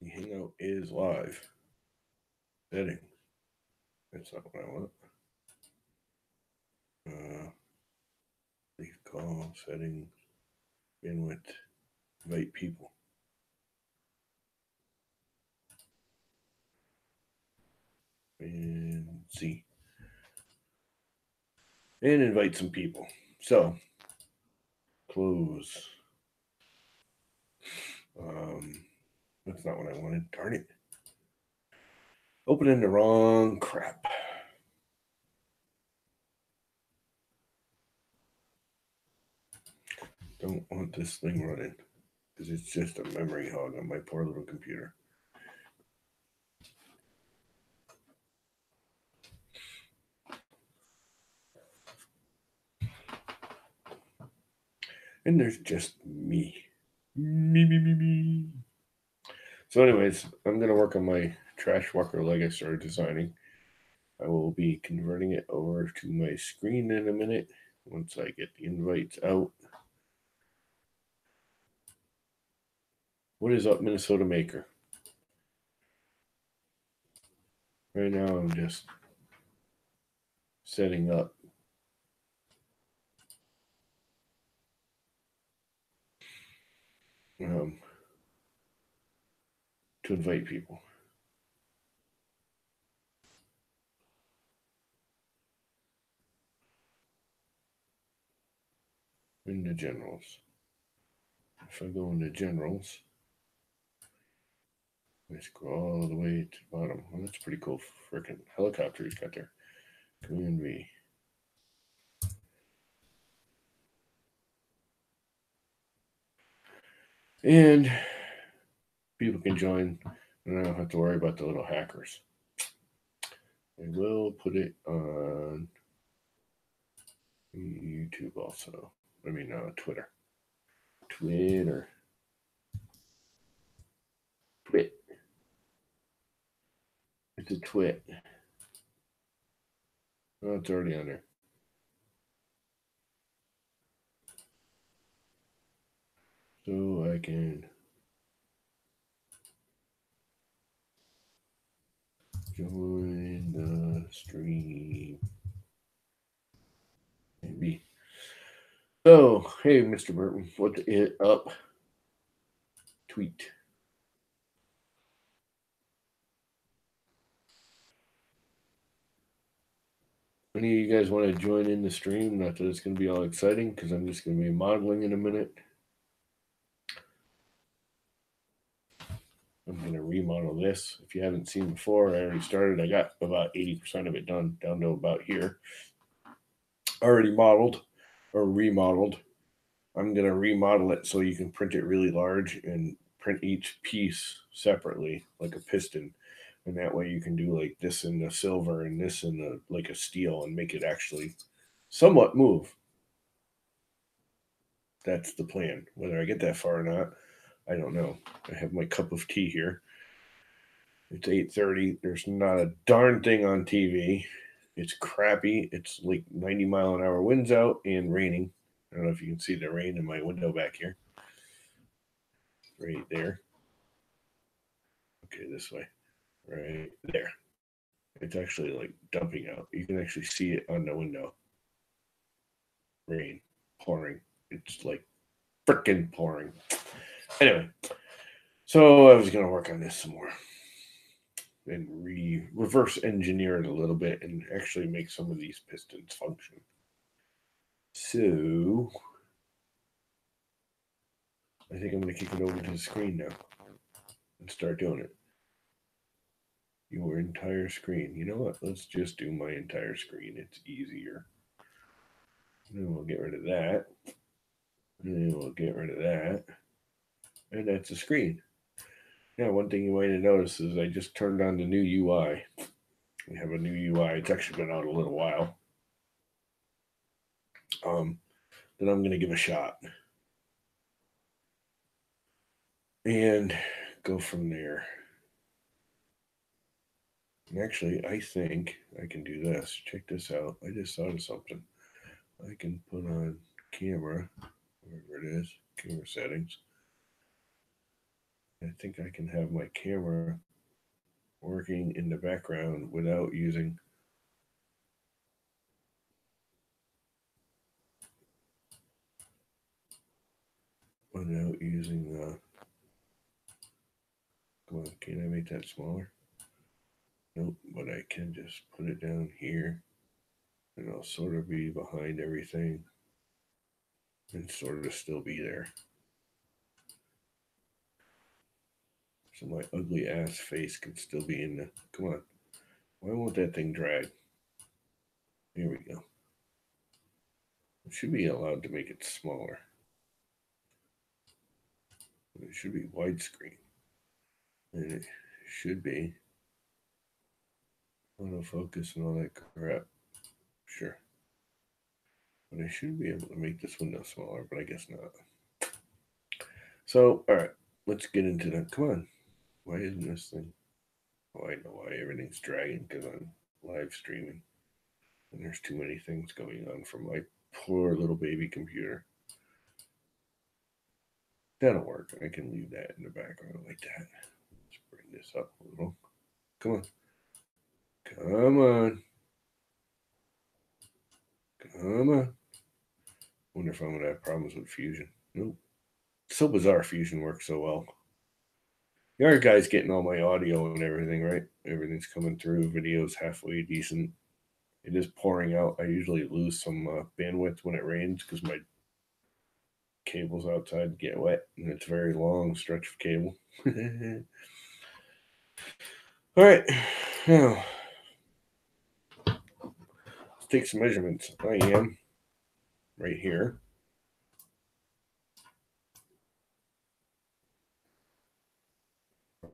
The Hangout is live. Setting. That's not what I want. Leave call, settings, bandwidth, invite people. And see. And invite some people. So, close. That's not what I wanted. Darn it. Opening the wrong crap. Don't want this thing running because it's just a memory hog on my poor little computer. And there's just me. Me. So, anyways, I'm going to work on my trash walker leg I started designing. I will be converting it over to my screen in a minute once I get the invites out. What is up, Minnesota Maker? Right now, I'm just setting up. To invite people. In the generals. If I go into generals, I scroll all the way to the bottom. Well, that's pretty cool. Freaking helicopter he's got there. Community. And people can join, and I don't have to worry about the little hackers. I will put it on YouTube also. I mean, Twitter. Twitter. Twit. It's a twit. Oh, it's already on there. So I can join the stream. Maybe. So, hey, Mr. Burton, what's it up? Tweet. Any of you guys want to join in the stream? Not that it's going to be all exciting because I'm just going to be modeling in a minute. I'm going to remodel this. If you haven't seen before, I already started. I got about 80% of it done, down to about here. Already modeled or remodeled. I'm going to remodel it so you can print it really large and print each piece separately, like a piston. And that way you can do like this in the silver and this in the like a steel and make it actually somewhat move. That's the plan. Whether I get that far or not, I don't know. I have my cup of tea here. It's 8:30. There's not a darn thing on TV. It's crappy. It's like 90-mile-an-hour winds out and raining. I don't know if you can see the rain in my window back here. Right there. Okay, this way. Right there. It's actually like dumping out. You can actually see it on the window. Rain pouring. It's like freaking pouring. Anyway, so I was going to work on this some more and reverse engineer it a little bit and actually make some of these pistons function. So I think I'm going to kick it over to the screen now and start doing it. Your entire screen. You know what? Let's just do my entire screen. It's easier. And then we'll get rid of that. And then we'll get rid of that. And that's the screen. Yeah, one thing you might have noticed is I just turned on the new UI. We have a new UI. It's actually been out a little while. That I'm going to give a shot. And go from there. And actually, I think I can do this. Check this out. I just thought of something. I can put on camera, wherever it is, camera settings. I think I can have my camera working in the background without using come on, can I make that smaller? Nope, but I can just put it down here and I'll sort of be behind everything and sort of still be there. So my ugly ass face can still be in the, come on. Why won't that thing drag? Here we go. It should be allowed to make it smaller. It should be widescreen. And it should be autofocus and all that crap. Sure. But I should be able to make this window smaller, but I guess not. So, alright, let's get into that. Come on. Why isn't this thing? Oh, I know why everything's dragging, because I'm live streaming. And there's too many things going on from my poor little baby computer. That'll work. I can leave that in the background like that. Let's bring this up a little. Come on. Come on. Come on. Wonder if I'm going to have problems with Fusion. Nope. It's so bizarre Fusion works so well. The other guy's getting all my audio and everything, right? Everything's coming through. Video's halfway decent. It is pouring out. I usually lose some bandwidth when it rains because my cables outside get wet, and it's a very long stretch of cable. All right, now let's take some measurements. I am right here.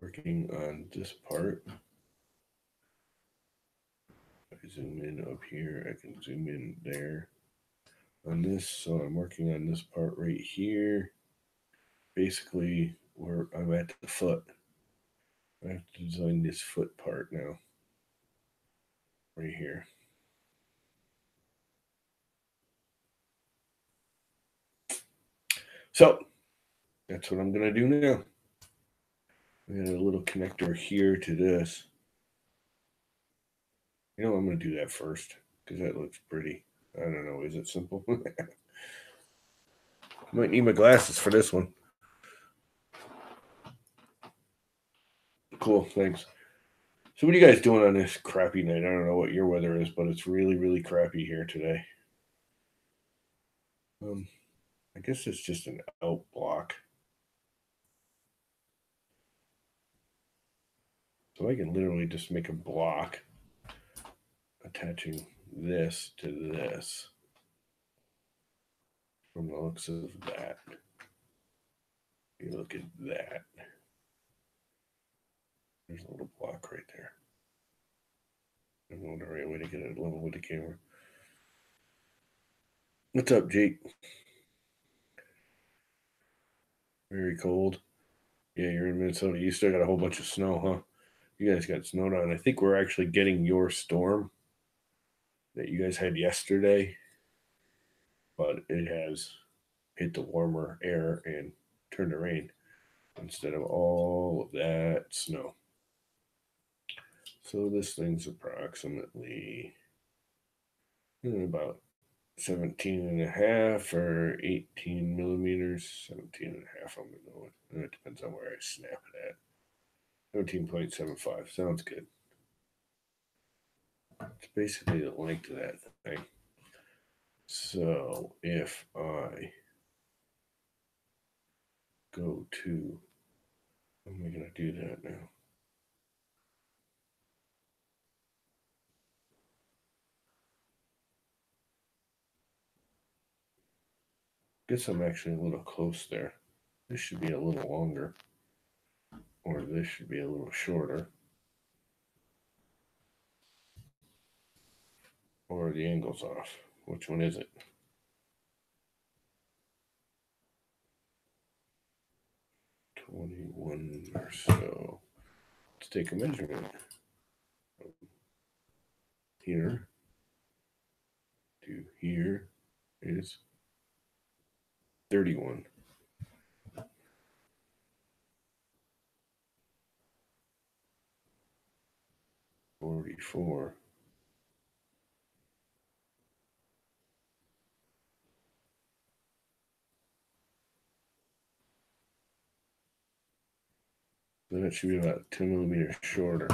Working on this part. If I zoom in up here, I can zoom in there on this. So I'm working on this part right here. Basically, where I'm at the foot. I have to design this foot part now. Right here. So that's what I'm gonna do now. I got a little connector here to this. You know, I'm gonna do that first because that looks pretty. I don't know. Is it simple? Might need my glasses for this one. Cool, thanks. So what are you guys doing on this crappy night? I don't know what your weather is, but it's really, really crappy here today. I guess it's just an out block. So I can literally just make a block attaching this to this from the looks of that. You look at that. There's a little block right there. I don't know the right way to get it level with the camera. What's up, Jake? Very cold. Yeah, you're in Minnesota. You still got a whole bunch of snow, huh? You guys got snowed on. I think we're actually getting your storm that you guys had yesterday, but it has hit the warmer air and turned to rain instead of all of that snow. So this thing's approximately about 17 and a half or 18 millimeters. 17 and a half I'm going to go with. It depends on where I snap it at. 17.75 sounds good. It's basically the length of that thing. So if I go to, how am I going to do that now? Guess I'm actually a little close there. This should be a little longer, or this should be a little shorter, or the angle's off. Which one is it? .21 or so. Let's take a measurement. Here to here is 31. 44. Then it should be about 10 millimeters shorter.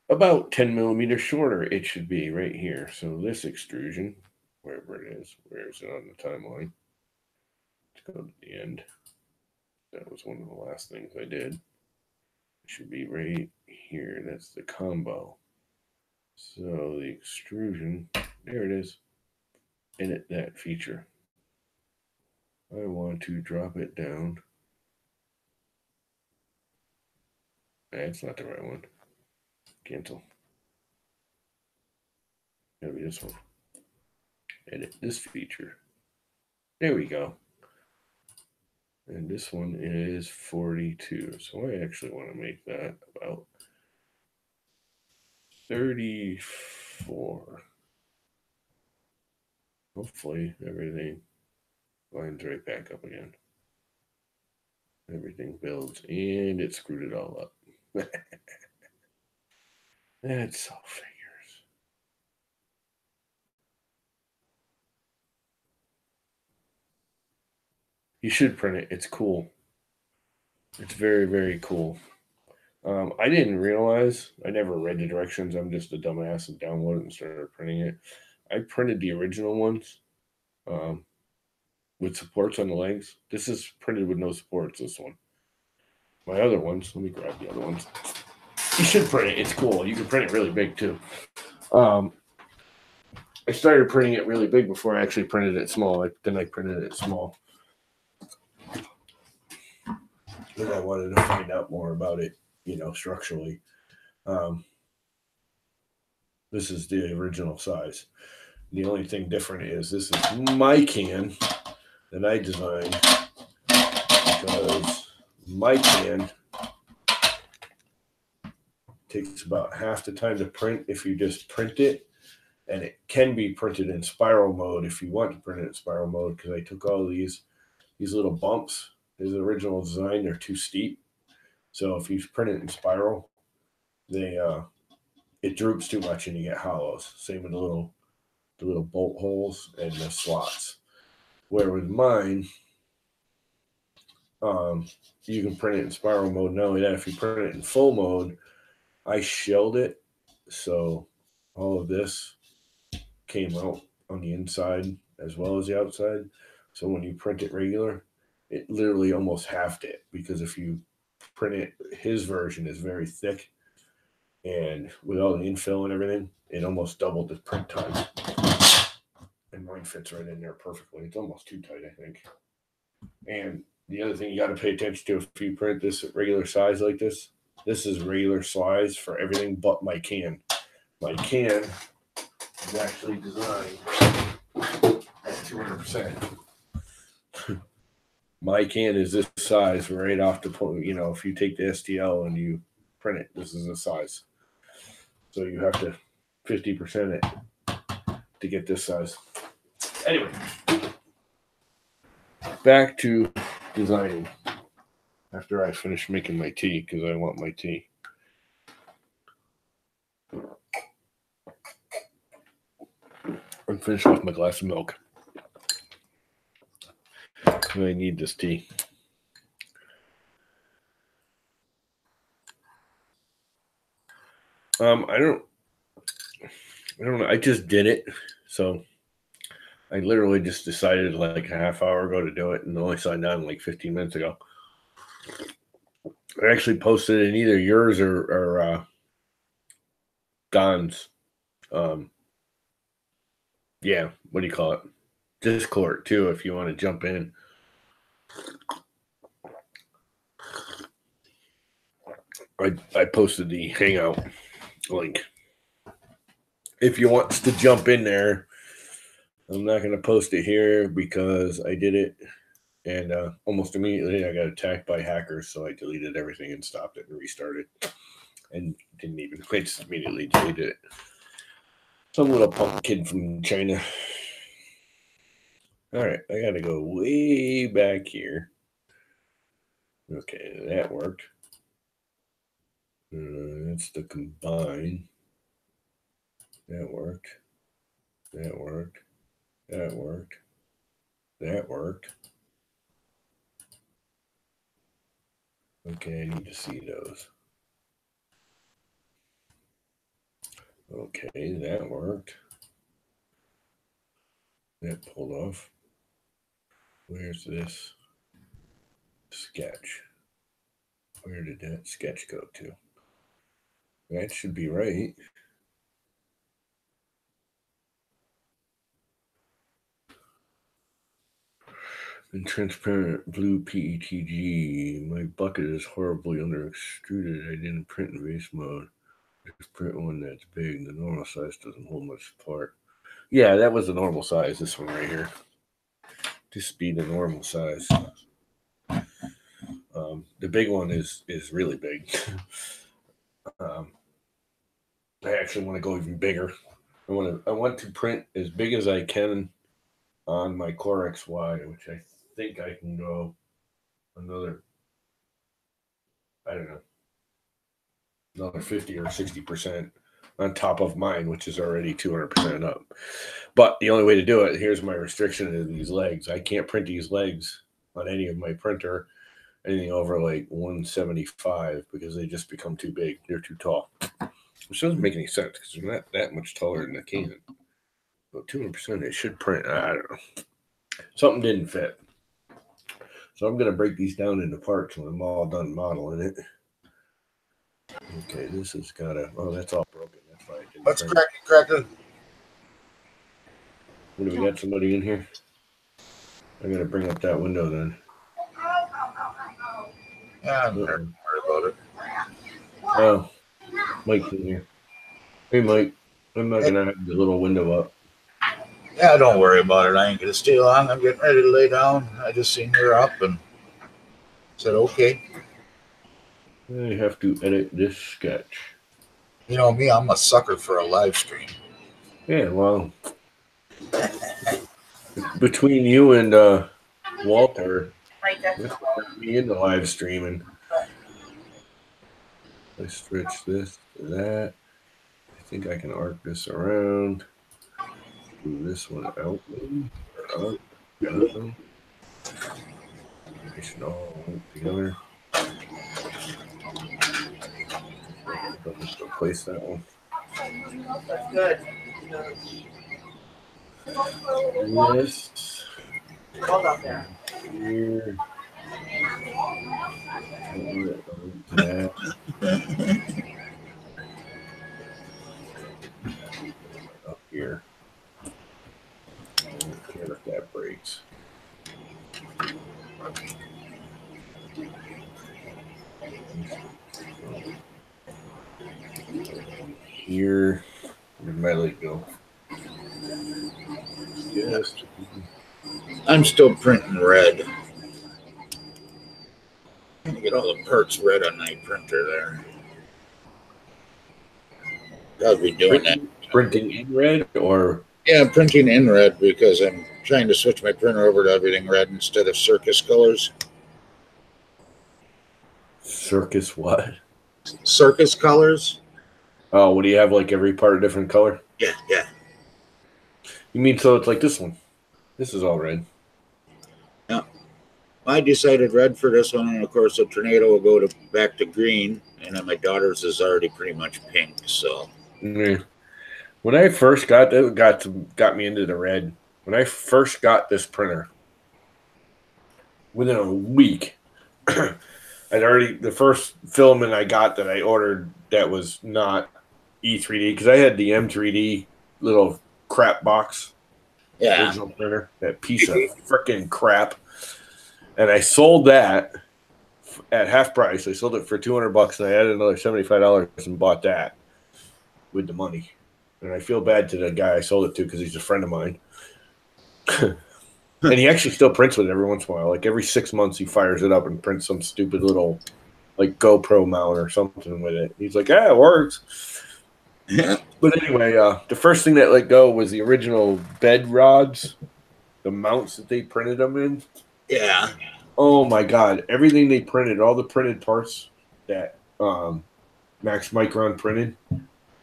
About 10 millimeters shorter it should be right here. So this extrusion, wherever it is, where is it on the timeline? Let's go to the end. That was one of the last things I did. It should be right here. That's the combo. So the extrusion, there it is. Edit that feature. I want to drop it down. That's not the right one. Cancel. Gotta be this one. Edit this feature. There we go. And this one is 42. So I actually want to make that about 34. Hopefully everything lines right back up again. Everything builds, and it screwed it all up. That's all figures. You should print it. It's cool. It's very, very cool. I didn't realize. I never read the directions. I'm just a dumbass and downloaded it and started printing it. I printed the original ones with supports on the legs. This is printed with no supports, this one. My other ones, let me grab the other ones. You should print it. It's cool. You can print it really big, too. I started printing it really big before I actually printed it small. Then I printed it small. Because I wanted to find out more about it, structurally. This is the original size. The only thing different is this is my can that I designed, because my can takes about half the time to print if you just print it, and it can be printed in spiral mode if you want to print it in spiral mode, because I took all these little bumps. His original design, they're too steep, so if you print it in spiral, it droops too much and you get hollows. Same with the little bolt holes and the slots. Where with mine, you can print it in spiral mode. Not only that, if you print it in full mode, I shelled it, so all of this came out on the inside as well as the outside. So when you print it regular, it literally almost halved it, because if you print it, his version is very thick, and with all the infill and everything, it almost doubled the print time. And mine fits right in there perfectly. It's almost too tight, I think. And the other thing you got to pay attention to, if you print this at regular size like this is regular size for everything but my can. My can is actually designed at 200%. My can is this size right off the point. If you take the STL and you print it, this is the size. So you have to 50% it to get this size. Anyway, back to designing after I finish making my tea, because I want my tea. I'm finished with my glass of milk. I need this tea. I don't know. I just did it. So I literally just decided like a half hour ago to do it, and only signed on like 15 minutes ago. I actually posted in either yours or Don's. Yeah, what do you call it? Discord too, if you want to jump in. I posted the Hangout link. If you want to jump in there, I'm not going to post it here because I did it, and almost immediately I got attacked by hackers, so I deleted everything and stopped it and restarted, and didn't even. I just immediately deleted it. Some little punk kid from China. All right, I got to go way back here. Okay, that worked. That's the combine. That worked. That worked. That worked. That worked. Okay, I need to see those. Okay, that worked. That pulled off. Where's this sketch? Where did that sketch go to? That should be right. And transparent blue PETG. My bucket is horribly under extruded. I didn't print in base mode. Just print one that's big. The normal size doesn't hold much apart. Yeah, that was the normal size. This one right here. Just be the normal size. The big one is really big. I actually want to go even bigger. I want to print as big as I can on my Core XY, which I think I can go another, I don't know, another 50 or 60% on top of mine, which is already 200% up. But the only way to do it, here's my restriction of these legs. I can't print these legs on any of my printer, anything over like 175, because they just become too big. They're too tall. Which doesn't make any sense because they're not that much taller than a can. But 200%, it should print. I don't know. Something didn't fit. So I'm going to break these down into parts when I'm all done modeling it. Okay, this has got to. Oh, that's all broken. That's why I didn't. Let's crack it. What do we got? Somebody in here? I got to bring up that window then. Yeah, I'm not worried about it. Oh, Mike's in here. Hey, Mike. I'm not going to have the little window up. Yeah, don't worry about it. I ain't going to stay long. I'm getting ready to lay down. I just seen her up and said, okay. I have to edit this sketch. You know me, I'm a sucker for a live stream. Yeah, well, between you and Walter, that's me into live streaming. I stretch this to that. I think I can arc this around. Do this one out, maybe. Or out. I don't know. They should all link together. I'll just replace that one. That's good. And this Hold up there. here. That. Up here. I don't care if that breaks. Here, where'd my leg go? Yes. I'm still printing red. I'm going to get all the parts red on my printer there. I'll be doing that. Printing in red or? Yeah, I'm printing in red because I'm trying to switch my printer over to everything red instead of circus colors. Circus what? Circus colors? Oh, what do you have, like every part a different color? Yeah. You mean so it's like this one? This is all red. Yeah. I decided red for this one, and of course the tornado will go back to green, and then my daughter's is already pretty much pink, so. Yeah. When I first got me into the red. When I first got this printer, within a week, the first filament I got that I ordered that was not E3D, because I had the M3D little crap box, original printer, that piece of freaking crap, and I sold that at half price. I sold it for $200, and I added another $75 and bought that with the money. And I feel bad to the guy I sold it to because he's a friend of mine. And he actually still prints with it every once in a while. Like every 6 months, he fires it up and prints some stupid little like GoPro mount or something with it. He's like, it works. But anyway, the first thing that let go was the original bed rods, the mounts that they printed them in. Yeah. Oh my God! Everything they printed, all the printed parts that Max Micron printed,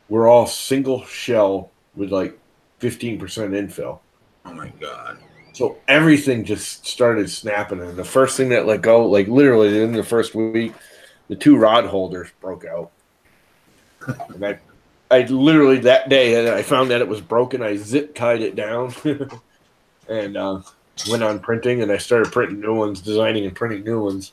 were all single shell with like 15% infill. Oh my God. So everything just started snapping, and the first thing that let go, like literally in the first week, the 2 rod holders broke out. And I literally that day I found that it was broken. I zip tied it down and went on printing, and I started printing new ones, designing and printing new ones.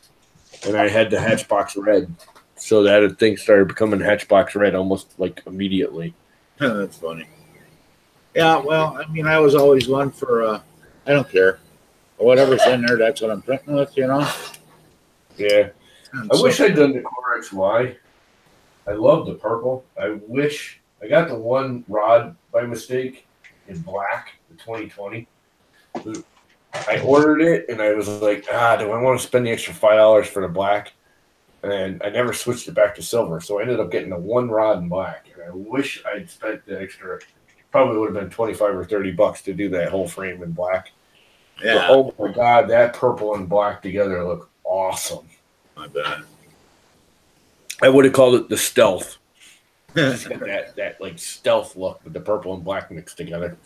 And I had the Hatchbox Red, so that thing started becoming Hatchbox Red almost like immediately. That's funny. Yeah, well, I mean, I was always one for, I don't care. Whatever's in there, that's what I'm printing with, you know? Yeah. And I so- wish I'd done the Core XY. I love the purple. I wish I got the one rod by mistake in black, the 2020. I ordered it and I was like, do I want to spend the extra $5 for the black? And I never switched it back to silver. So I ended up getting the one rod in black. And I wish I'd spent the extra, probably would have been 25 or $30 to do that whole frame in black. yeah, But, oh my God, that purple and black together look awesome. my bad. I would have called it the stealth. It's got that like stealth look with the purple and black mixed together.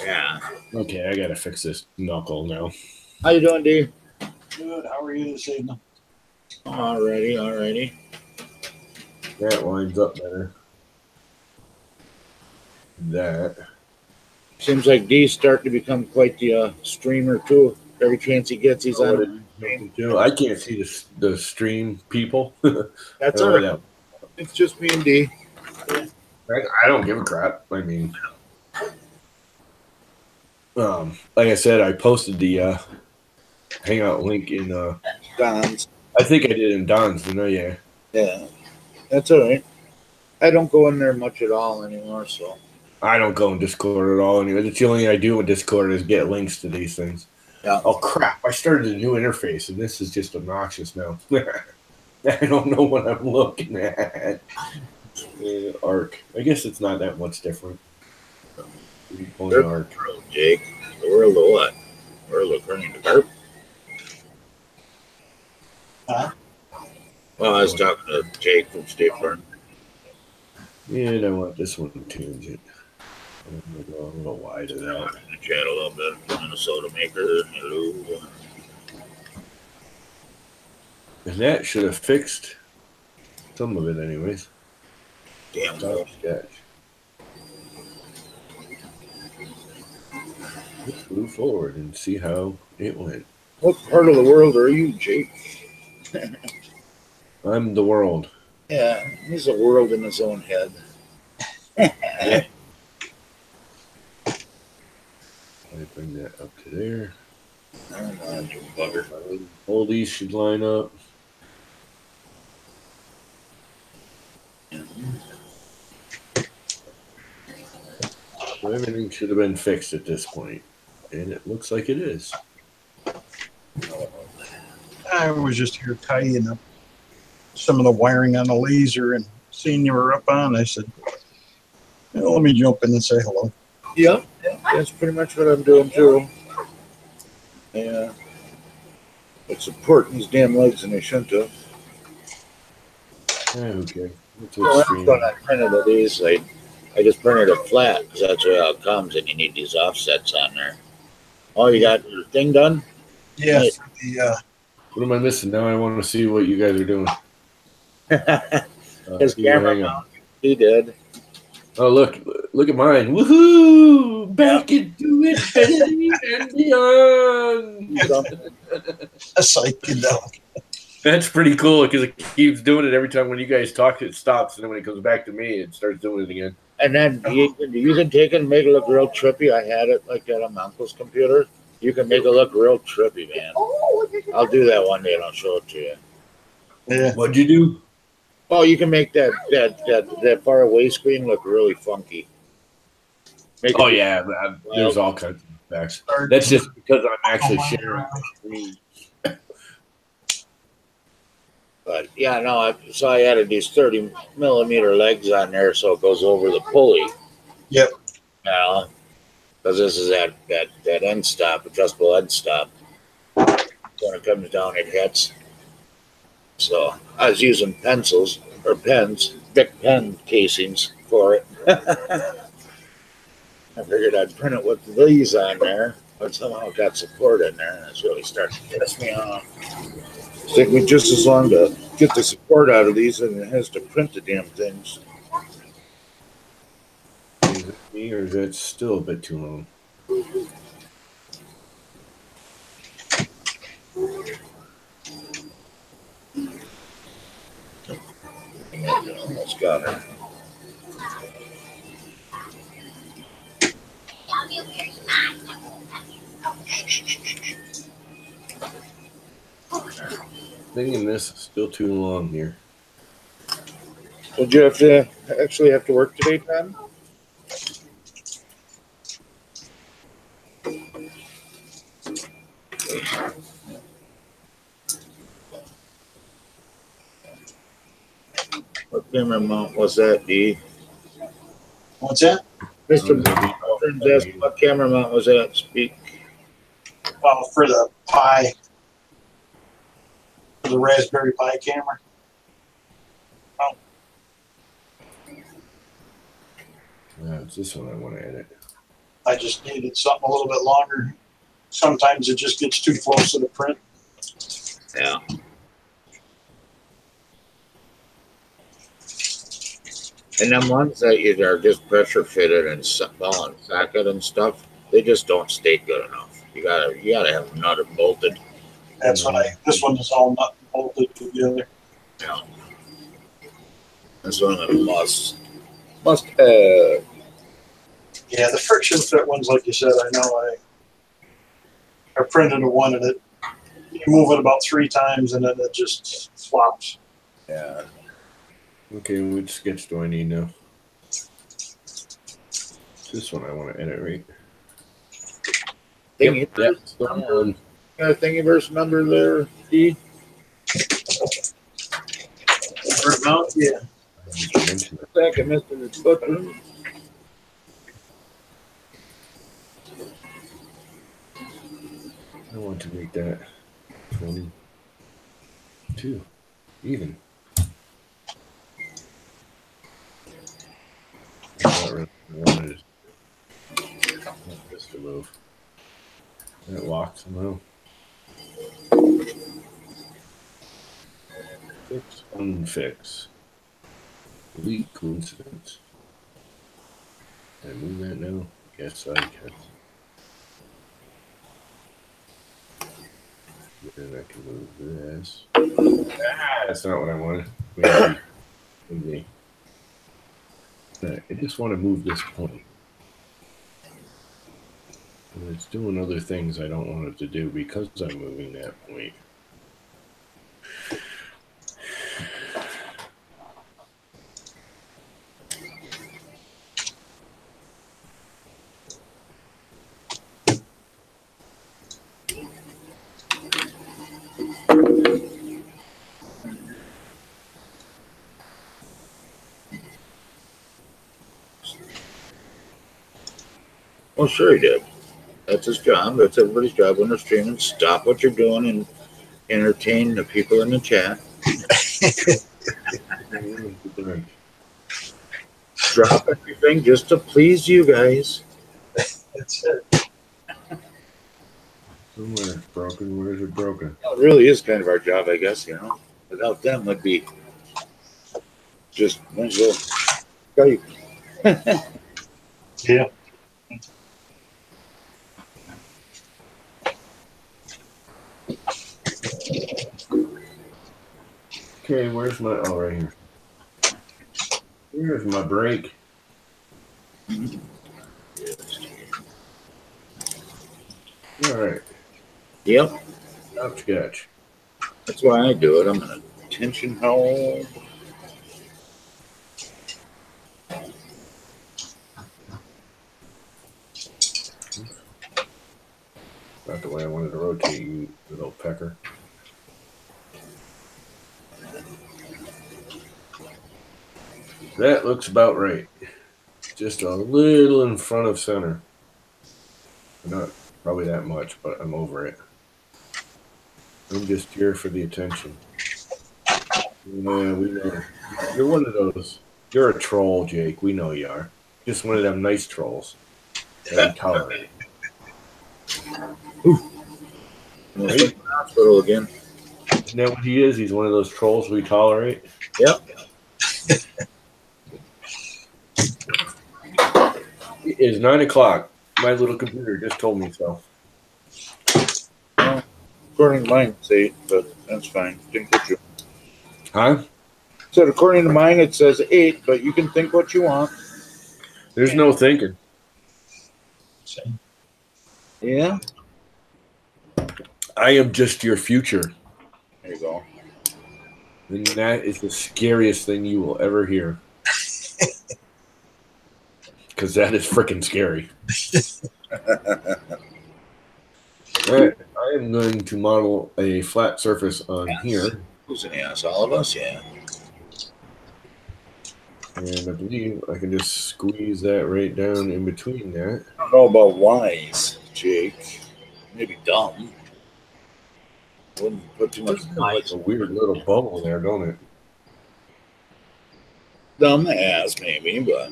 Yeah. Okay, I gotta fix this knuckle now. How you doing, D? Good. How are you this evening? Alrighty. That lines up better. That. Seems like D's starting to become quite the streamer too. Every chance he gets, he's Oh, on. I can't see the stream people. That's I all don't right. know. It's just me and D. I don't give a crap. I mean, like I said, I posted the hangout link in. Don's. I think I did in Don's, didn't I? Yeah. Yeah. That's all right. I don't go in there much at all anymore, so. I don't go in Discord at all anyway. That's the only thing I do with Discord is get links to these things. Yeah. Oh crap! I started a new interface, and this is just obnoxious now. I don't know what I'm looking at. Arc. I guess it's not that much different. Only Arc. World, Jake. The world of what? World according to Garp. Huh? Well, I was talking to Jake from State Farm. Yeah, I want this one to change it. I'm gonna go a little wide of that. In the chat a little bit. Minnesota Maker. Hello. And that should have fixed some of it, anyways. Damn. Top sketch. Let's move forward and see how it went. What part of the world are you, Jake? I'm the world. Yeah, he's a world in his own head. I bring that up to there. You bugger. All these should line up. So everything should have been fixed at this point, and it looks like it is. I was just here tidying up some of the wiring on the laser and seeing you were up on. I said, let me jump in and say hello. Yeah, that's pretty much what I'm doing too. Yeah. But supporting these damn legs and they shouldn't have. Okay. That's Well, what's that's what I printed of these. I just printed it flat because that's the way how it comes, and you need these offsets on there. Oh, you got your thing done? Yeah, Nice. What am I missing? Now I want to see what you guys are doing. His you hang camera on. mount. He did. Oh, look at mine. Woohoo! Back into infinity and beyond. a psychedelic. That's pretty cool because it keeps doing it every time when you guys talk, it stops. And then when it comes back to me, it starts doing it again. And then you can take it and make it look real trippy. I had it like that on my uncle's computer. You can make it look real trippy, man. I'll do that one day and I'll show it to you. Yeah. What'd you do? Oh, you can make that far away screen look really funky. Make Oh it- yeah, there's all kinds of effects. That's just because I'm actually sharing my screen. But yeah, no. So I added these 30mm legs on there, so it goes over the pulley. Yep. You know, because this is that end stop, adjustable end stop. So when it comes down, it hits. So I was using pencils or pens, Bic pen casings for it. I figured I'd print it with these on there, but somehow it got support in there, and it's really starting to piss me off. It's taking me just as long to get the support out of these as it has to print the damn things. Is it me or is that still a bit too long? Almost got her. Thinking this is still too long here. Did you have to actually have to work today, Tom? What camera mount was that, D? What's that? Mr. Burns asked what camera mount was that? Speak. For the Pi, for the Raspberry Pi camera. It's this one I want to edit. I just needed something a little bit longer. Sometimes it just gets too close to the print. Yeah. And them ones that either are just pressure fitted and ball and socket and stuff, they just don't stay good enough. You gotta have them nut and bolted. That's what this one is all nut and bolted together. Yeah. That's one of the must have. Yeah, the friction fit ones, like you said, I know I printed a one and you move it about 3 times and then it just flops. Yeah. Okay, which sketch do I need now? This one I want to edit, right? Thingiverse number. Got a Thingiverse number there, D? Mount, yeah. Mention it. Second, Mr. Butler. I want to make that 22 even. I really wanted this to move. And it locked somehow. Fix, unfix. Delete coincidence. Can I move that now? Yes, I can. Then I can move this. That's not what I wanted. Maybe. I just want to move this point. And it's doing other things I don't want it to do because I'm moving that point. Well, sure he did. That's his job. That's everybody's job when they're streaming. Stop what you're doing and entertain the people in the chat. Drop everything just to please you guys. That's it. Somewhere broken. Where is it broken? Well, it really is kind of our job, I guess, you know. Without them, would be just might as well go. Yeah. Okay, where's my... Oh, right here. Here's my break. All right. Yep. Stop sketch. That's why I do it. I'm an attention hole. Not the way I wanted to rotate you, little pecker. That looks about right. Just a little in front of center. Not probably that much, but I'm over it. I'm just here for the attention. Yeah, we know. You're one of those. You're a troll, Jake. We know you are. Just one of them nice trolls that we tolerate. Right? Hospital again. Isn't that what he is? He's one of those trolls we tolerate. Yep. It is 9 o'clock. My little computer just told me so. According to mine, it's 8, but that's fine. Think what you Huh? said. According to mine, it says 8, but you can think what you want. There's no thinking. Yeah. I am just your future. There you go. And that is the scariest thing you will ever hear. Because that is freaking scary. All right, I am going to model a flat surface on here. Who's an ass? All of us? Yeah. And I believe I can just squeeze that right down in between that. I don't know about wise, Jake. Maybe dumb. Wouldn't put too much Like a weird little bubble there, don't it? dumb ass, maybe, but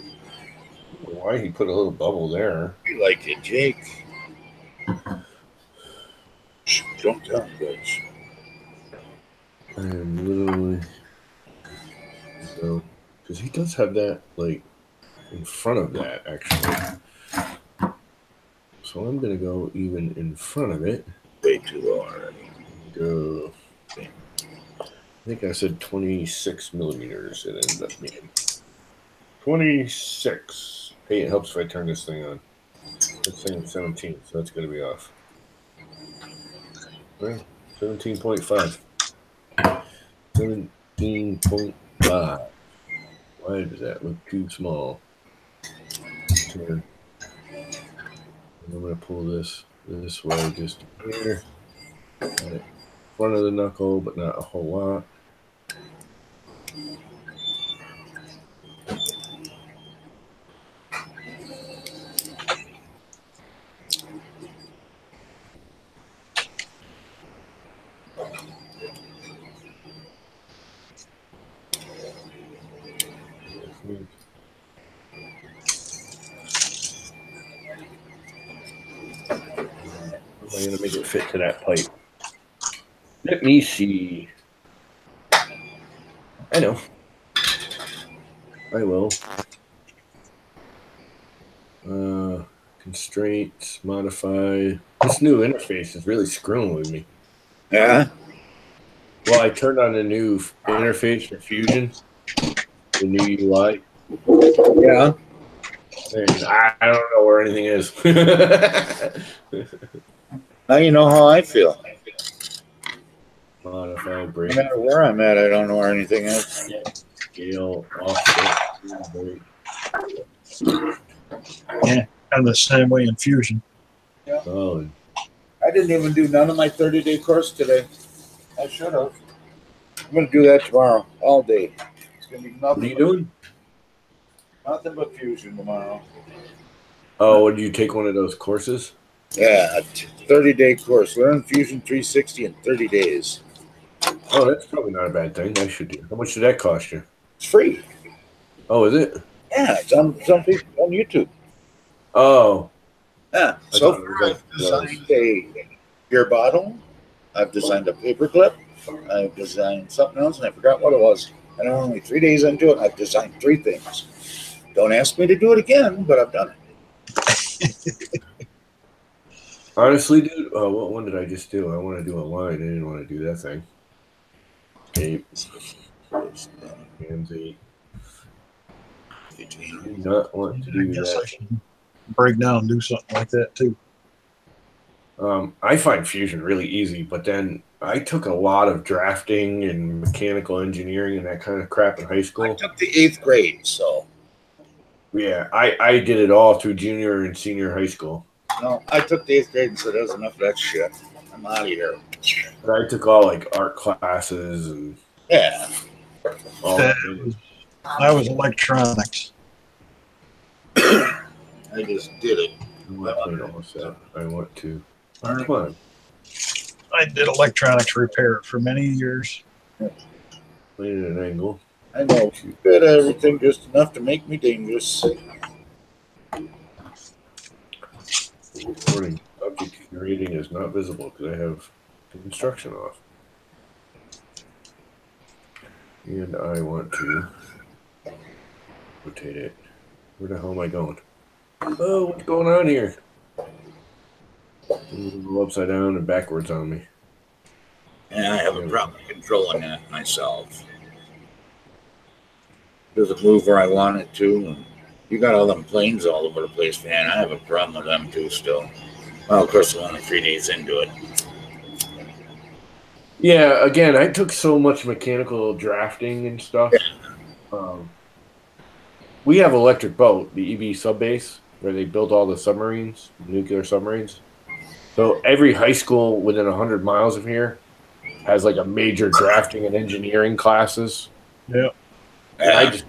Why he put a little bubble there? we like it, Jake. Shh, don't tell him, bitch. I am literally so because he does have that like in front of that actually. So I'm gonna go even in front of it. Way too low already. Go. I think I said 26 millimeters. It ended up being 26. Hey, it helps if I turn this thing on. It's saying 17, so that's gonna be off. Well, 17.5. 17.5. Why does that look too small? Turn. I'm gonna pull this way, just here. Got it. Front of the knuckle, but not a whole lot. How am I going to make it fit to that pipe? Let me see. I know. I will. Constraints, modify. This new interface is really screwing with me. Yeah. Well, I turned on the new interface for Fusion, the new UI. Yeah. And I don't know where anything is. Now you know how I feel. Modify, No break, matter where I'm at, I don't know where anything is. scale, offset, break. I'm the same way in Fusion. Solid. I didn't even do none of my 30-day course today. I should have. I'm going to do that tomorrow, all day. It's going to be What are you doing? nothing but Fusion tomorrow. Oh, would you take one of those courses? Yeah, a 30-day course. Learn Fusion 360 in 30 days. Oh, that's probably not a bad thing. I should do. How much did that cost you? It's free. Oh, is it? Yeah, it's on some people on YouTube. Oh, Yeah. I So thought it was far, like I've designed a beer bottle. I've designed a paper clip. I've designed something else, and I forgot what it was. And I'm only 3 days into it, and I've designed 3 things. Don't ask me to do it again, but I've done it. honestly, dude. Oh, what one did I just do? I want to do a line. I didn't want to do that thing. Cape. Hands 8. I do not want to I do guess I that. should break down and do something like that too. I find Fusion really easy, but then I took a lot of drafting and mechanical engineering and that kind of crap in high I school. took the 8th grade, so Yeah, I did it all through junior and senior high school. no, I took the 8th grade and said, "There's enough of that shit. I'm out of here." But I took all like art classes and Yeah. all That that. was, that was electronics. I just did it. I want to play almost that. I want to. Learn Come on. I I did electronics repair for many years. Playing at an angle. I know. Bit of everything just enough to make me dangerous. Warning, object you're reading is not visible because I have the instruction off. And I want to rotate it. Where the hell am I going? Oh, what's going on here? It's a little upside down and backwards on me. And I have a problem controlling that myself. Doesn't move where I want it to. And you got all them planes all over the place, man. I have a problem with them too still. Well, of course, I'm only 3 days into it. Yeah, again, I took so much mechanical drafting and stuff. We have Electric Boat, the EB sub base, where they build all the submarines, nuclear submarines. So every high school within 100 miles of here has like a major drafting and engineering classes. Yeah. And I just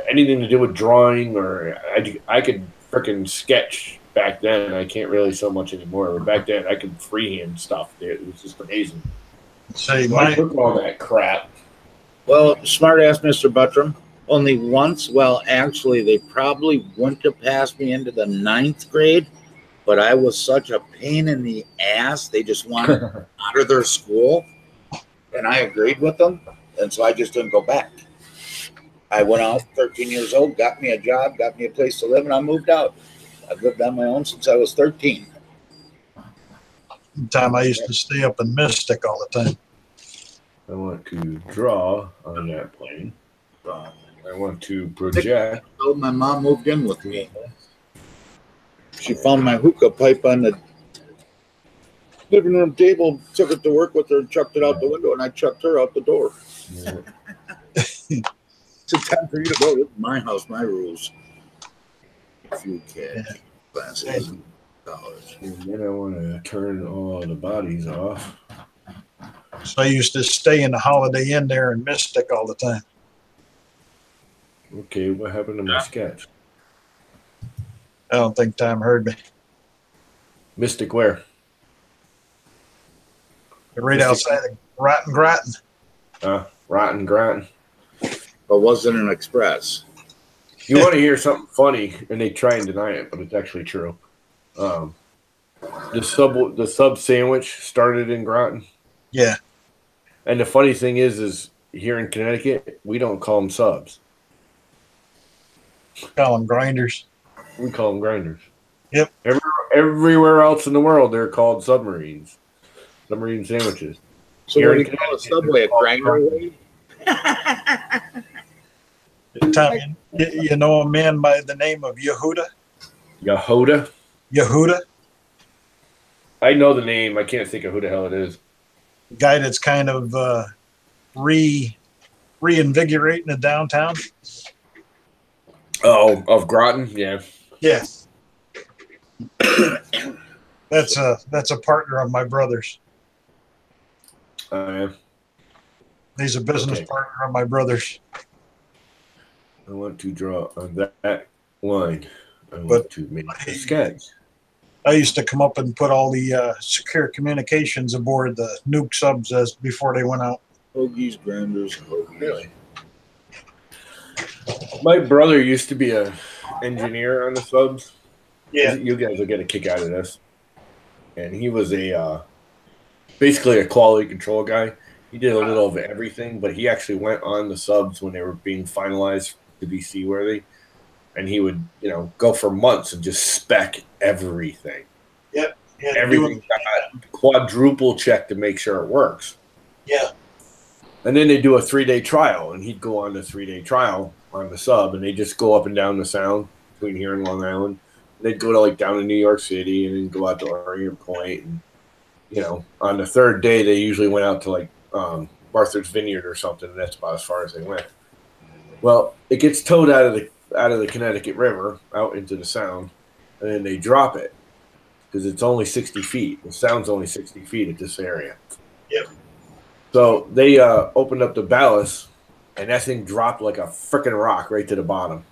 anything to do with drawing or I could freaking sketch back then. I can't really so much anymore. But back then I could freehand stuff. It was just amazing. Say, So I took all that crap. Well, smart ass Mr. Buttram. Only once, well, actually, they probably wouldn't have passed me into the 9th grade, but I was such a pain in the ass. They just wanted out of their school, and I agreed with them, and so I just didn't go back. I went out, 13 years old, got me a job, got me a place to live, and I moved out. I've lived on my own since I was 13. time I used to stay up in Mystic all the time. I want to draw on that plane. I want to project. So my mom moved in with me. She found my hookah pipe on the living room table, took it to work with her, and chucked it out the window, and I chucked her out the door. Yeah. It's a time for you to go. This is my house, my rules. If you can, classes, college. And then I want to turn all the bodies off. So I used to stay in the Holiday Inn there in Mystic all the time. Okay, what happened to my sketch? I don't think Tom heard me. Mystic where? Right outside of Rotten Groton. Rotten Groton. But wasn't an express. You want to hear something funny, and they try and deny it, but it's actually true. The sub sandwich started in Groton. Yeah. And the funny thing is here in Connecticut, we don't call them subs. Call them grinders. We call them grinders. Yep. Everywhere else in the world, they're called submarines. Submarine sandwiches. So Here what do in you call a Connecticut, subway? A it's called grinder way? Tom, you know a man by the name of Yehuda? Yehuda? Yehuda? I know the name. I can't think of who the hell it is. The guy that's kind of reinvigorating the downtown. Oh, of Groton? Yeah. Yeah. That's a partner of my brother's. He's a business partner of my brother's. I want to draw on that line. I want to make a sketch. I used to come up and put all the secure communications aboard the nuke subs as before they went out. Hoagies, grinders, hoagies. Really? My brother used to be an engineer on the subs. Yeah. You guys will get a kick out of this. And he was basically a quality control guy. He did a little of everything, but he actually went on the subs when they were being finalized to be seaworthy. And he would, go for months and just spec everything. Yep. Yeah, everything got quadruple check to make sure it works. Yeah. And then they do a 3-day trial, and he'd go on the 3-day trial on the sub, and they just go up and down the sound between here and Long Island. They'd go to down to New York City and then go out to Orient Point. And, on the 3rd day, they usually went out to Martha's Vineyard or something, and that's about as far as they went. Well, it gets towed out of the Connecticut River out into the Sound, and then they drop it because it's only 60 feet. The Sound's only 60 feet at this area. Yep. So they opened up the ballast, and that thing dropped like a freaking rock right to the bottom.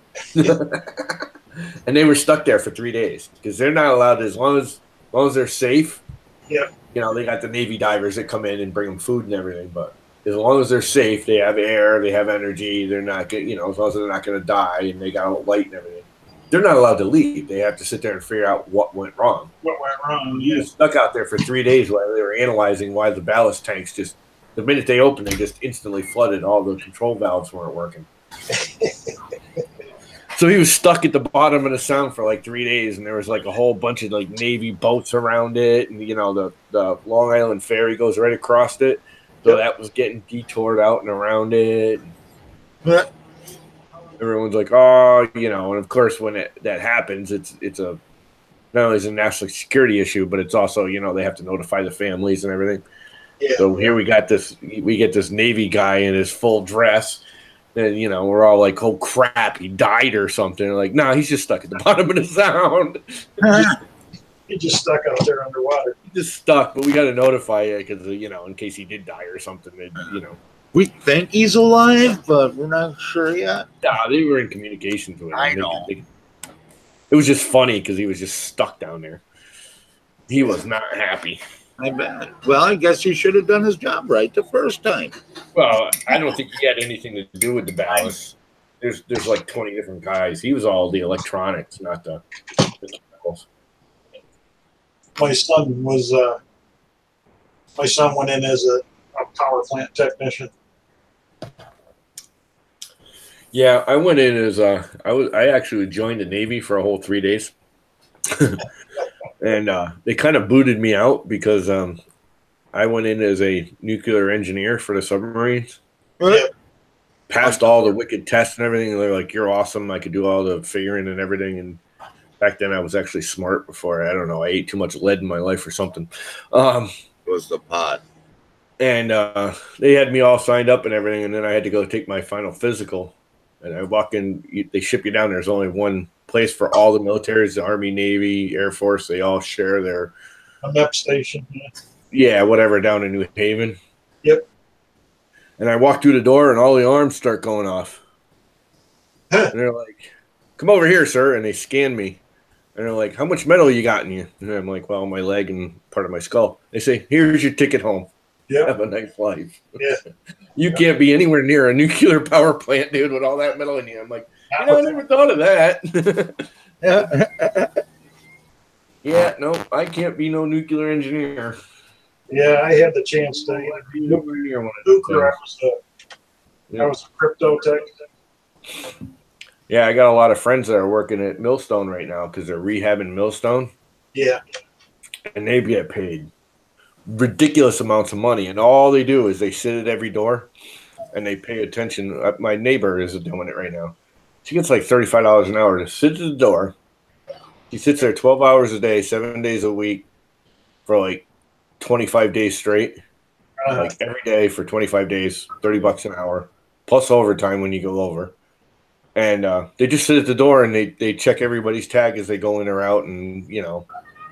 And they were stuck there for 3 days because they're not allowed, as long as they're safe. Yep. you know, they got the Navy divers that come in and bring them food and everything. But as long as they're safe, they have air, they have energy, they're not, you know, as long as they're not going to die and they got a light and everything, they're not allowed to leave. They have to sit there and figure out what went wrong. What went wrong? He was stuck out there for 3 days while they were analyzing why the ballast tanks just, the minute they opened, they just instantly flooded. All the control valves weren't working. So he was stuck at the bottom of the sound for like 3 days, and there was like a whole bunch of like Navy boats around it, and you know the Long Island Ferry goes right across it, so that was getting detoured out and around it. Everyone's like, oh, you know, and of course when that happens, it's a not only is it a national security issue, but it's also, you know, they have to notify the families and everything. Yeah. So here we get this Navy guy in his full dress. And, you know, we're all like, oh, crap, he died or something. Like, no, he's just stuck at the bottom of the sound. He just stuck out there underwater. He's just stuck, but we got to notify you because, you know, in case he did die or something, you know. We think he's alive, but we're not sure yet. Nah, they were in communications with him. I know. It was just funny because he was just stuck down there. He was not happy. I bet. Well, I guess he should have done his job right the first time. Well, I don't think he had anything to do with the ballast. There's like 20 different guys. He was all the electronics, not the chemicals. My son went in as a power plant technician. Yeah, I went in as I actually joined the Navy for a whole 3 days. And they kind of booted me out because I went in as a nuclear engineer for the submarines. Yep. Passed all the wicked tests and everything. And they're like, you're awesome. I could do all the figuring and everything. And back then I was actually smart before. I don't know. I ate too much lead in my life or something. It was the pot. And they had me all signed up and everything. And then I had to go take my final physical. And I walk in. They ship you down. There's only one place for all the militaries, the Army, Navy, Air Force. They all share their A MEP station. Yeah. yeah, whatever, down in New Haven. Yep. And I walk through the door and all the alarms start going off. And they're like, come over here, sir. And they scan me. And they're like, how much metal you got in you? And I'm like, well, my leg and part of my skull. They say, here's your ticket home. Yep. Have a nice life. Yeah. You can't be anywhere near a nuclear power plant, dude, with all that metal in you. I'm like, you know, I never thought of that. Yeah, no, I can't be no nuclear engineer. Yeah, I had the chance to Be nowhere near one of nuclear. those I was a crypto tech. things. Yeah, I got a lot of friends that are working at Millstone right now because they're rehabbing Millstone, Yeah. and they get paid ridiculous amounts of money. And all they do is they sit at every door and they pay attention. My neighbor is doing it right now. She gets like $35 an hour to sit at the door. She sits there 12 hours a day, 7 days a week for like 25 days straight. Like every day for 25 days, $30 an hour, plus overtime when you go over. And they just sit at the door and they check everybody's tag as they go in or out, and you know,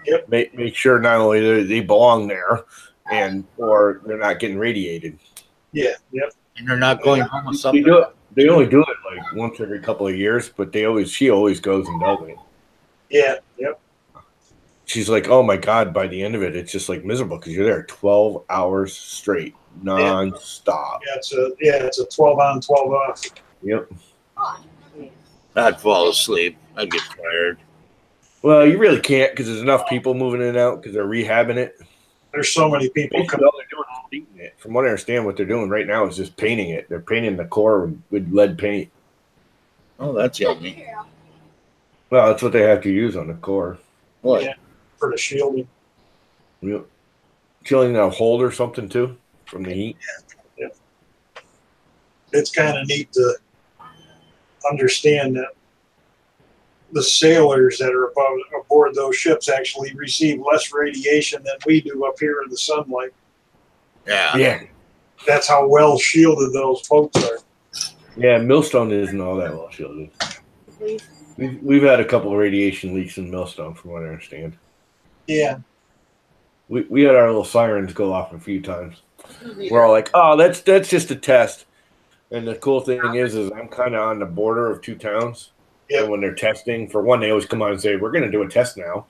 Yep. make sure not only they belong there, or they're not getting radiated. Yeah. Yep. And they're not going home with They something. do it. They only do it like once every couple of years, but she always goes and does it. Yeah. Yep. She's like, oh my God, by the end of it, it's just like miserable because you're there 12 hours straight, non-stop. Yeah, it's a 12 on, 12 off. Yep. I'd fall asleep. I'd get tired. Well, you really can't because there's enough people moving in and out because they're rehabbing it. There's so many people Basically, all they're doing is painting it. From what I understand, what they're doing right now is just painting it. They're painting the core with lead paint. Oh, that's yummy. Well, that's what they have to use on the core. What? Yeah. for the shielding. Yep. Killing a hold or something too from the heat. Yeah. It's kind of neat to understand that the sailors that are aboard those ships actually receive less radiation than we do up here in the sunlight. Yeah. Yeah. That's how well shielded those boats are. Yeah, Millstone isn't all that well shielded. We've had a couple of radiation leaks in Millstone, from what I understand. Yeah. We had our little sirens go off a few times. We're all like, oh, that's just a test. And the cool thing is I'm kind of on the border of two towns. Yep. And when they're testing, for one, they always come on and say, we're going to do a test now.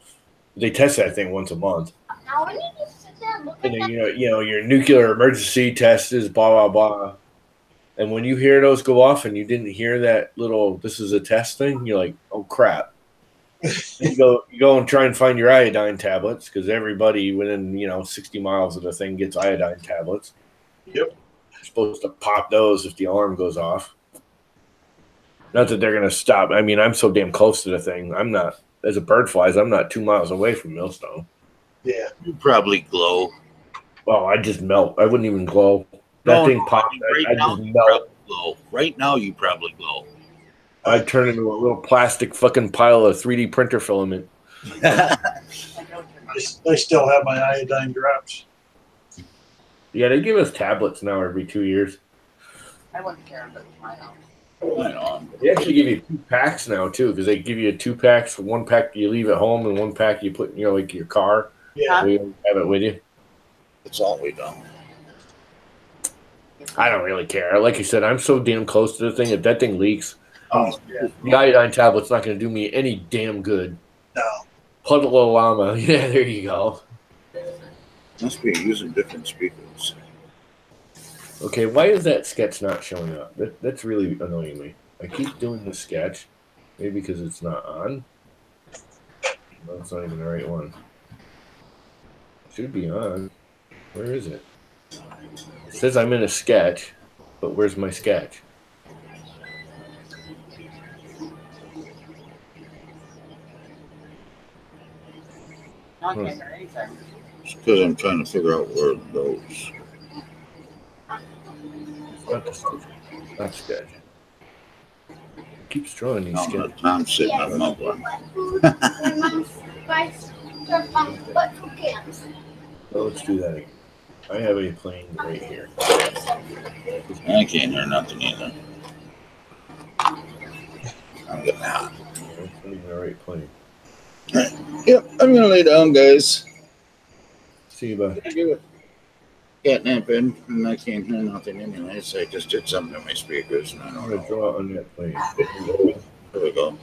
They test that thing once a month. Now, when you just sit there and look at And then, that, you know, your nuclear emergency test is blah, blah, blah. And when you hear those go off and you didn't hear that little, this is a test thing, you're like, oh, crap. you go and try and find your iodine tablets because everybody within, 60 miles of the thing gets iodine tablets. Yep. You're supposed to pop those if the alarm goes off. Not that they're going to stop. I mean, I'm so damn close to the thing. I'm not, as a bird flies, I'm not 2 miles away from Millstone. Yeah. You probably glow. Oh, I just melt. I wouldn't even glow. That thing popped. I now, just you melt. probably glow. Right now, you probably glow. I'd turn into a little plastic fucking pile of 3D printer filament. I still have my iodine drops. Yeah, they give us tablets now every 2 years. I wouldn't care if it was my house. I know. They actually give you 2 packs now too, because they give you 2 packs. 1 pack you leave at home, and 1 pack you put in like your car. Yeah. So you have it with you. It's all we do. I don't really care. Like I said, I'm so damn close to the thing. If that thing leaks, Oh, yeah. the iodine tablet's not going to do me any damn good. No. Puddle of llama. Yeah, there you go. Must be using different speakers. Okay, why is that sketch not showing up? That's really annoying me. I keep doing the sketch. Maybe because it's not on. No, it's not even the right one. It should be on. Where is it? It says I'm in a sketch, but where's my sketch? Not getting anything. It's because I'm trying to figure out where it goes. It's not the sketch. Not sketch. It keeps drawing these No, sketches. I'm sitting on a mug one. your mom's buys her butt for cans. Well, let's do that again. I have a plane right here. I can't hear nothing either. I'm getting hot. It's not even the right plane. Yep, I'm gonna lay down, guys. See you, bud. Catnap in, and I can't hear nothing anyway, so I just did something to my speakers, and I I'm don't going to know. draw on that plane. There we go.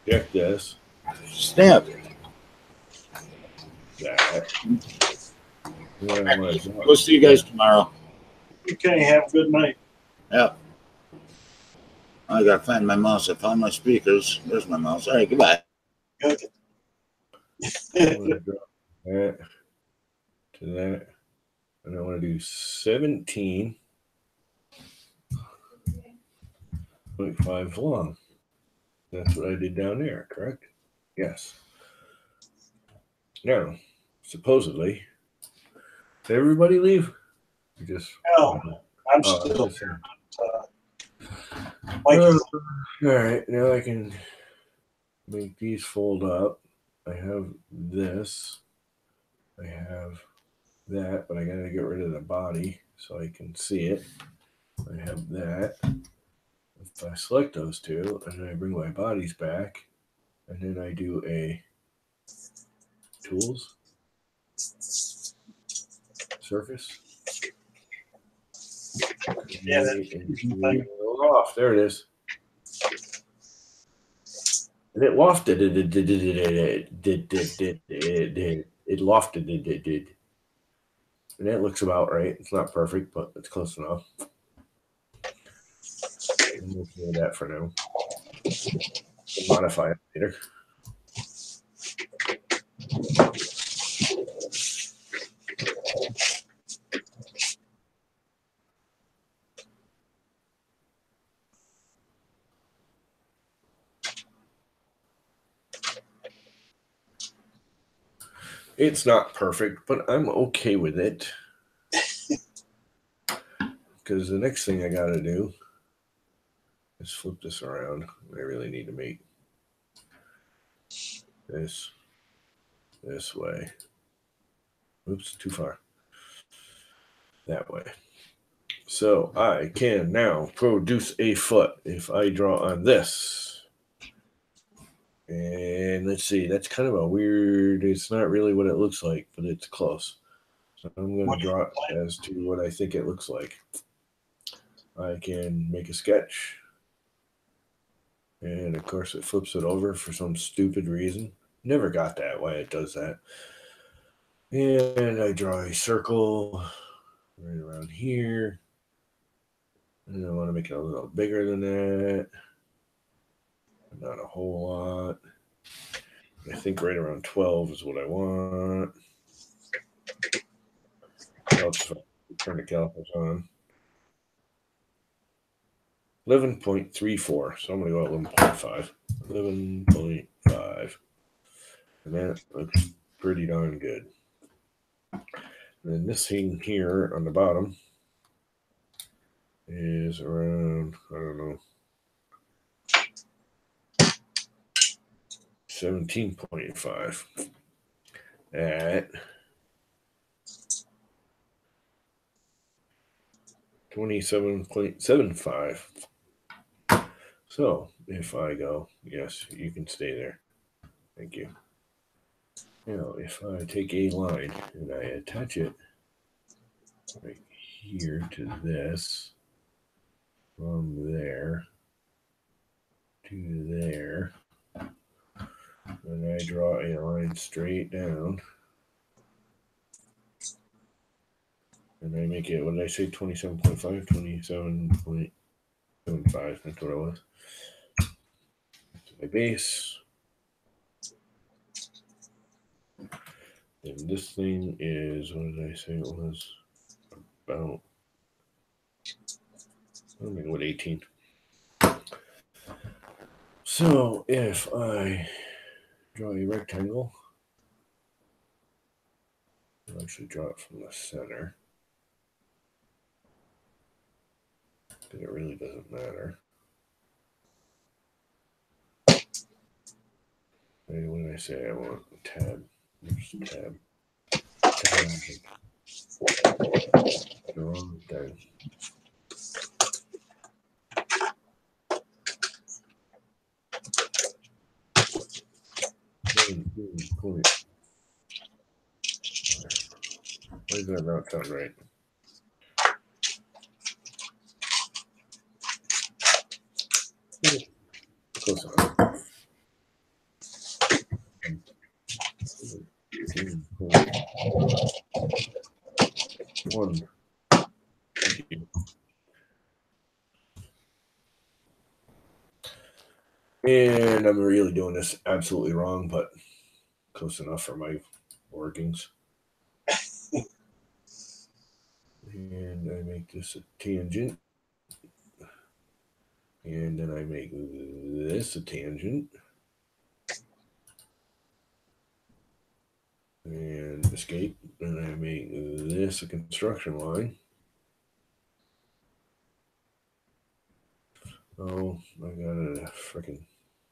Check this. Snap. That. What I wanna draw. We'll see you guys tomorrow. Okay, have a good night. Yep. I gotta find my mouse. I found my speakers. There's my mouse. All right, goodbye. Good. I want to draw that to that. And I want to do 17.5 long. That's what I did down there, correct? Yes. Now, supposedly, did everybody leave? You just No, I'm oh, still just- here. Mike is all right, now I can make these fold up. I have this. I have that, but I gotta get rid of the body so I can see it. I have that. If I select those two, and then I bring my bodies back, and then I do a tools, surface. Yeah, And off. There it is. And it lofted it lofted it. And that looks about right. It's not perfect, but it's close enough. We'll do that for now. We'll modify it later. It's not perfect, but I'm okay with it. Because the next thing I got to do is flip this around. I really need to make this way. Oops, too far. That way. So I can now produce a foot if I draw on this. And let's see, that's kind of a weird, it's not really what it looks like, but it's close. So I'm going to draw it as to what I think it looks like. I can make a sketch. And of course it flips it over for some stupid reason. Never got that, why it does that. And I draw a circle right around here. And I want to make it a little bigger than that. Not a whole lot. I think right around 12 is what I want. Helps if I turn the calipers on. 11.34. So I'm going to go at 11.5. 11.5. And that looks pretty darn good. And then this thing here on the bottom is around, I don't know, 17.5 at 27.75. So if I go, yes, you can stay there. Thank you. Now, if I take a line and I attach it right here to this, from there to there, and I draw a line straight down, and I make it, what did I say, 27.5? 27.75, that's what it was. My base. And this thing is, what did I say it was? About, I don't know, what, 18. So if I draw a rectangle, I'll actually draw it from the center. Because it really doesn't matter. Hey, what did I say? I want a tab. There's tab. Tab. The wrong thing. Point. Why does that not sound right? Close enough. One. And I'm really doing this absolutely wrong, but close enough for my workings. And I make this a tangent. And then I make this a tangent. And escape. And I make this a construction line. Oh, I got a freaking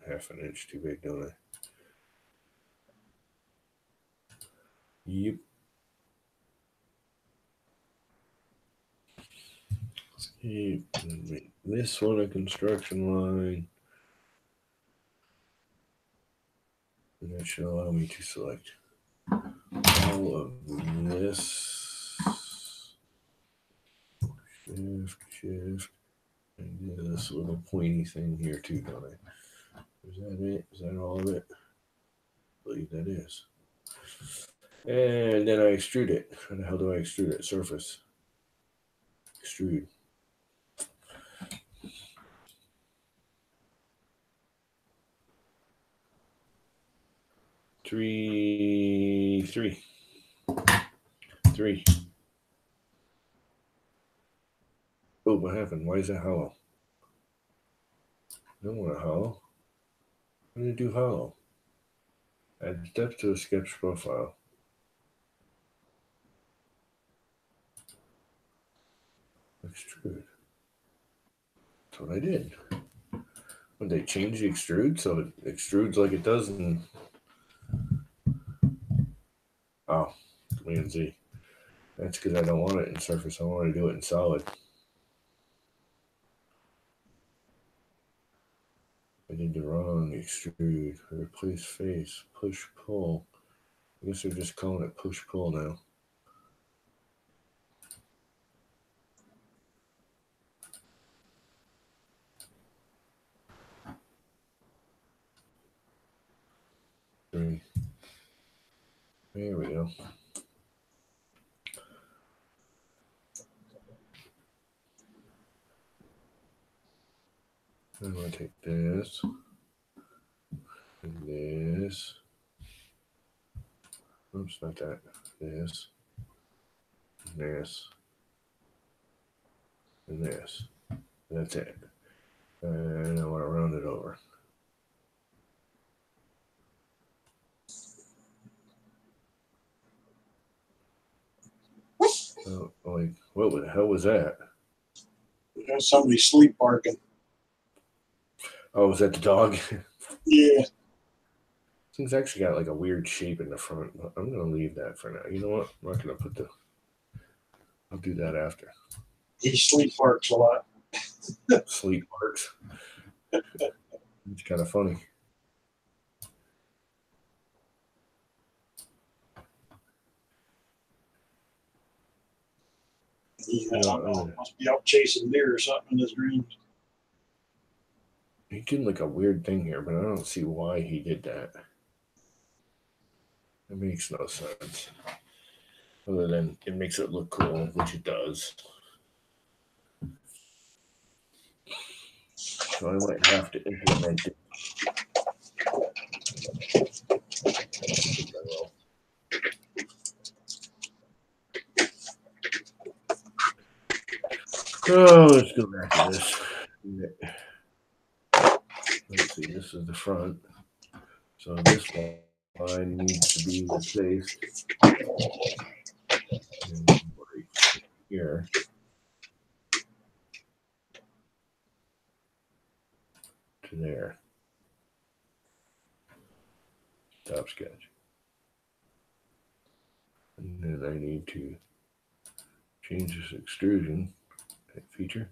half an inch too big, don't I? Yep. Escape. And make this one a construction line. And that should allow me to select all of this. Shift. And this little pointy thing here too, don't I? Is that it? Is that all of it? I believe that is. And then I extrude it. How the hell do I extrude it? Surface. Extrude. Three. Oh, what happened? Why is that hollow? I don't want a hollow. I'm going to do hollow. Add steps to a sketch profile. Extrude. That's what I did. When they change the extrude so it extrudes like it does in Command Z. That's because I don't want it in surface. I want to do it in solid. I did the wrong extrude. Replace face. Push pull. I guess they're just calling it push pull now. Three. There we go. I'm going to take this and this. Oops, not that. This, and this, and this. That's it. And I want to round it over. Oh, like, what the hell was that? There's somebody sleep barking. Oh, was that the dog? Yeah. Thing's actually got like a weird shape in the front. I'm going to leave that for now. You know what? I'm not going to put the... I'll do that after. He sleep barks a lot. Sleep barks. It's kind of funny. He must be out chasing deer or something in his dreams. He did like a weird thing here, but I don't see why he did that. It makes no sense. Other than it makes it look cool, which it does. So I might have to implement it. Oh, let's go back to this. Let's see, this is the front. So this line needs to be replaced. And right here. To there. Top sketch. And then I need to change this extrusion feature.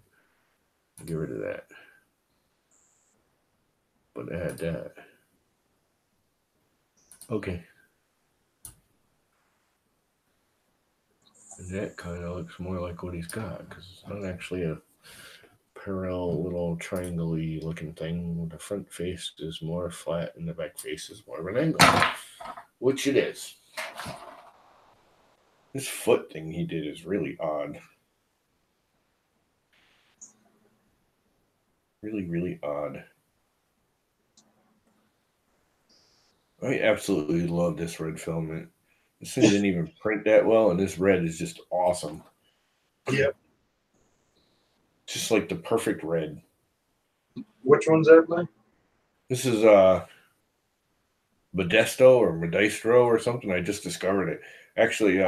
Get rid of that. But add that. Okay. And that kind of looks more like what he's got, because it's not actually a parallel little triangle-y looking thing. The front face is more flat and the back face is more of an angle, which it is. This foot thing he did is really odd. Really, really odd. I absolutely love this red filament. This thing didn't even print that well, and this red is just awesome. Yep. Just like the perfect red. Which one's that, Blaine? This is Modesto or Modestro or something. I just discovered it. Actually,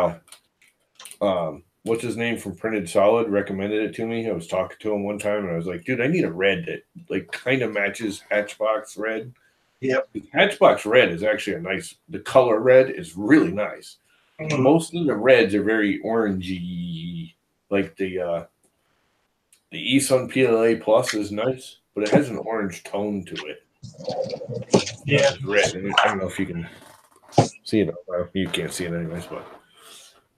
what's his name from Printed Solid recommended it to me. I was talking to him one time, and I was like, dude, I need a red that like kind of matches Hatchbox red. Yep. Hatchbox red is actually a nice. The color red is really nice. Mm-hmm. Most of the reds are very orangey. Like the Eson PLA Plus is nice, but it has an orange tone to it. Yeah. It's red. I don't know if you can see it. Well, you can't see it anyways, but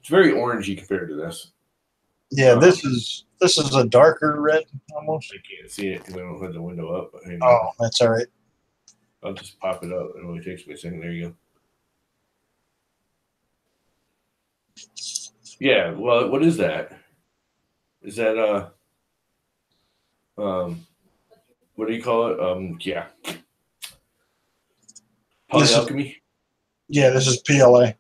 it's very orangey compared to this. Yeah, this is a darker red almost. I can't see it because I don't have the window up. But Oh, that's all right. I'll just pop it up. It only takes me a second. There you go. Yeah, well, what is that? Is that what do you call it? Yeah. Polyalchemy? Yeah, this is PLA.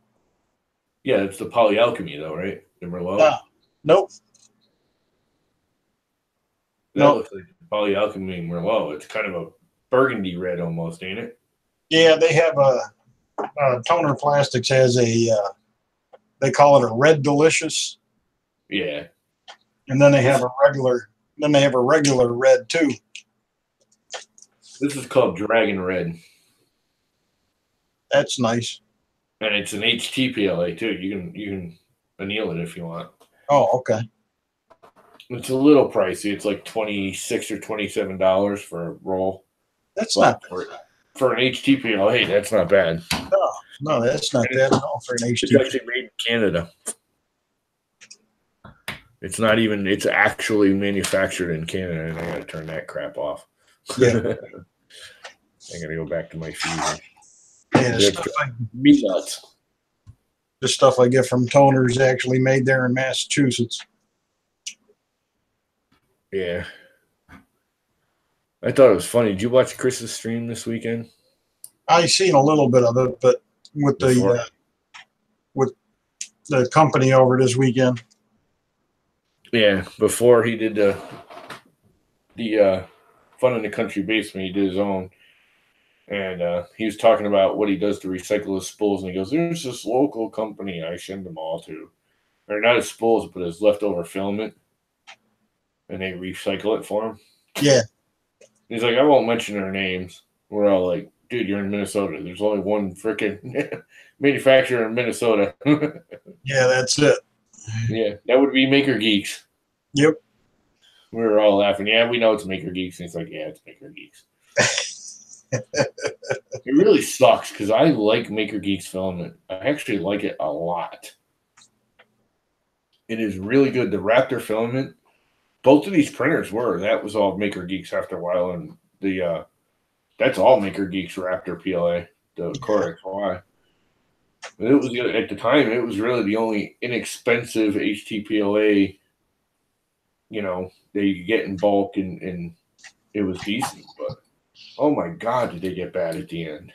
Yeah, it's the Polyalchemy though, right? The Merlot? Nope. That looks like Polyalchemy Merlot. It's kind of a burgundy red almost, ain't it? Yeah, they have Toner Plastics has a they call it a Red Delicious. Yeah. And then they have a regular red too. This is called Dragon Red. That's nice. And it's an HTPLA too. You can anneal it if you want. Oh, okay. It's a little pricey. It's like $26 or $27 for a roll. That's not for an HTPLA. That's not bad. No, that's not bad at all for an HTPLA. It's actually made in Canada. It's not even. It's actually manufactured in Canada, and I got to turn that crap off. Yeah. I got to go back to my fusion. Yeah, the stuff I get from Toner is actually made there in Massachusetts. Yeah. I thought it was funny. Did you watch Chris's stream this weekend? I seen a little bit of it, but with Before? with the company over this weekend. Yeah, before he did the Fun in the Country Basement, he did his own. And he was talking about what he does to recycle his spools. And he goes, there's this local company I send them all to. Or not his spools, but his leftover filament. And they recycle it for him. Yeah. He's like, I won't mention their names. We're all like, dude, you're in Minnesota. There's only one freaking manufacturer in Minnesota. Yeah, that's it. Yeah, that would be Maker Geeks. Yep. We were all laughing. Yeah, we know it's Maker Geeks. And he's like, yeah, it's Maker Geeks. It really sucks because I like Maker Geeks filament. I actually like it a lot. It is really good. The Raptor filament, both of these printers were. That was all Maker Geeks after a while. And the that's all Maker Geeks Raptor PLA, the Core XY. But it was at the time, it was really the only inexpensive HTPLA, you know, that you could get in bulk, and it was decent. But oh my God, did they get bad at the end?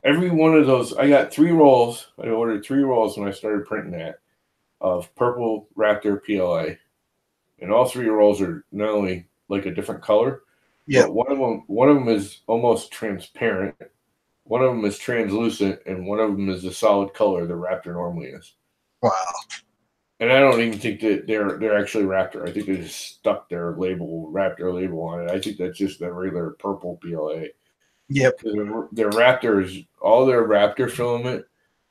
Every one of those, I got 3 rolls. I ordered 3 rolls when I started printing that of purple Raptor PLA, and all 3 rolls are not only like a different color, Yeah. but one of them is almost transparent. One of them is translucent, and one of them is the solid color the Raptor normally is. Wow. And I don't even think that they're actually Raptor. I think they just stuck their Raptor label on it. I think that's just the regular purple PLA. Yep. Their Raptors, all their Raptor filament,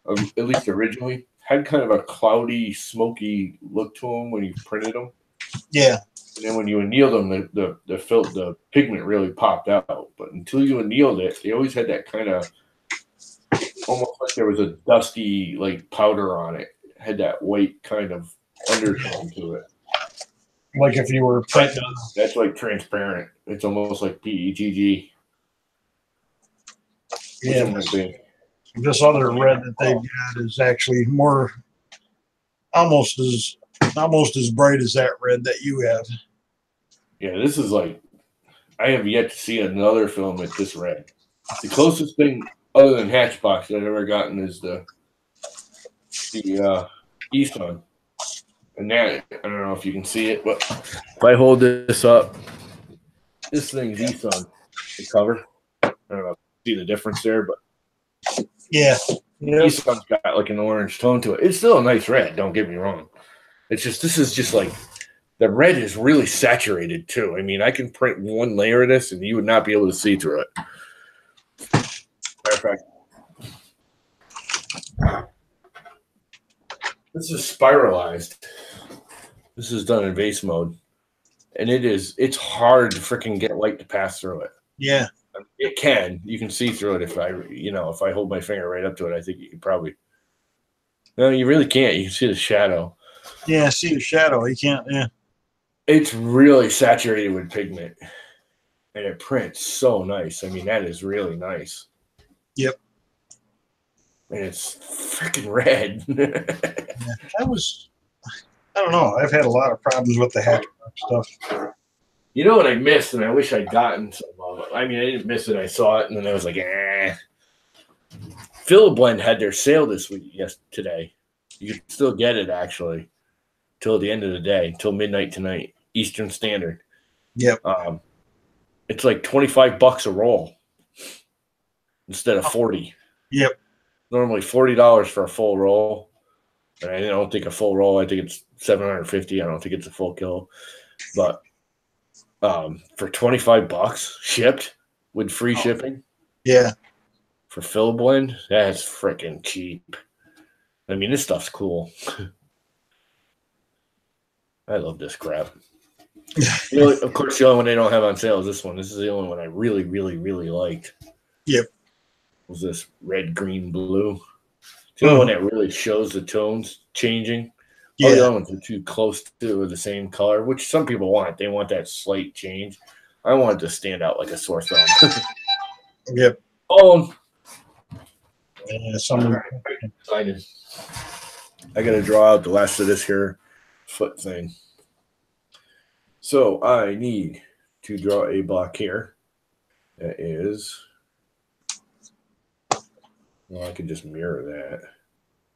at least originally, had kind of a cloudy, smoky look to them when you printed them. Yeah. And then when you annealed them, the pigment really popped out. But until you annealed it, they always had that kind of almost like there was a dusty like powder on it. It had that white kind of undertone to it. Like if you were printing. That's like transparent. It's almost like PETG. Yeah. This other red that they've got is actually more, almost as bright as that red that you have. Yeah, this is like, I have yet to see another filament this red. The closest thing other than Hatchbox that I've ever gotten is the E-Sun. And that, I don't know if you can see it, but if I hold this up, this thing's E-Sun, the cover. I don't know if you see the difference there, but yeah. E-Sun's got like an orange tone to it. It's still a nice red, don't get me wrong. It's just, this is just like, the red is really saturated too. I mean, I can print one layer of this and you would not be able to see through it. Matter of fact, this is spiralized. This is done in vase mode. And it's hard to freaking get light to pass through it. Yeah. It can. You can see through it if I hold my finger right up to it. I think you can probably. No, you really can't. You can see the shadow. Yeah, see the shadow. You can't. Yeah. It's really saturated with pigment, and it prints so nice. I mean, that is really nice. Yep. And it's freaking red. Yeah, I don't know. I've had a lot of problems with the Hatchbox stuff. You know what I missed, and I wish I'd gotten some of it. I mean, I didn't miss it. I saw it, and then I was like, eh. Philoblend had their sale this week, today. You can still get it, actually, till the end of the day, till midnight tonight, Eastern Standard. Yep. It's like $25 a roll instead of $40. Yep. Normally $40 for a full roll. And I don't think a full roll. I think it's $750. I don't think it's a full kilo. But for $25 shipped with free shipping. Yeah. For Philoblend, that's freaking cheap. I mean, this stuff's cool. I love this crap. Of course, the only one they don't have on sale is this one. This is the only one I really, really, really liked. Yep. Was this red, green, blue? It's the only one that really shows the tones changing. Yeah. All the other ones are too close to the same color, which some people want. They want that slight change. I want it to stand out like a sore thumb. Yep. Yeah, Excited. I got to draw out the last of this here foot thing. So I need to draw a block here. That is, well, I could just mirror that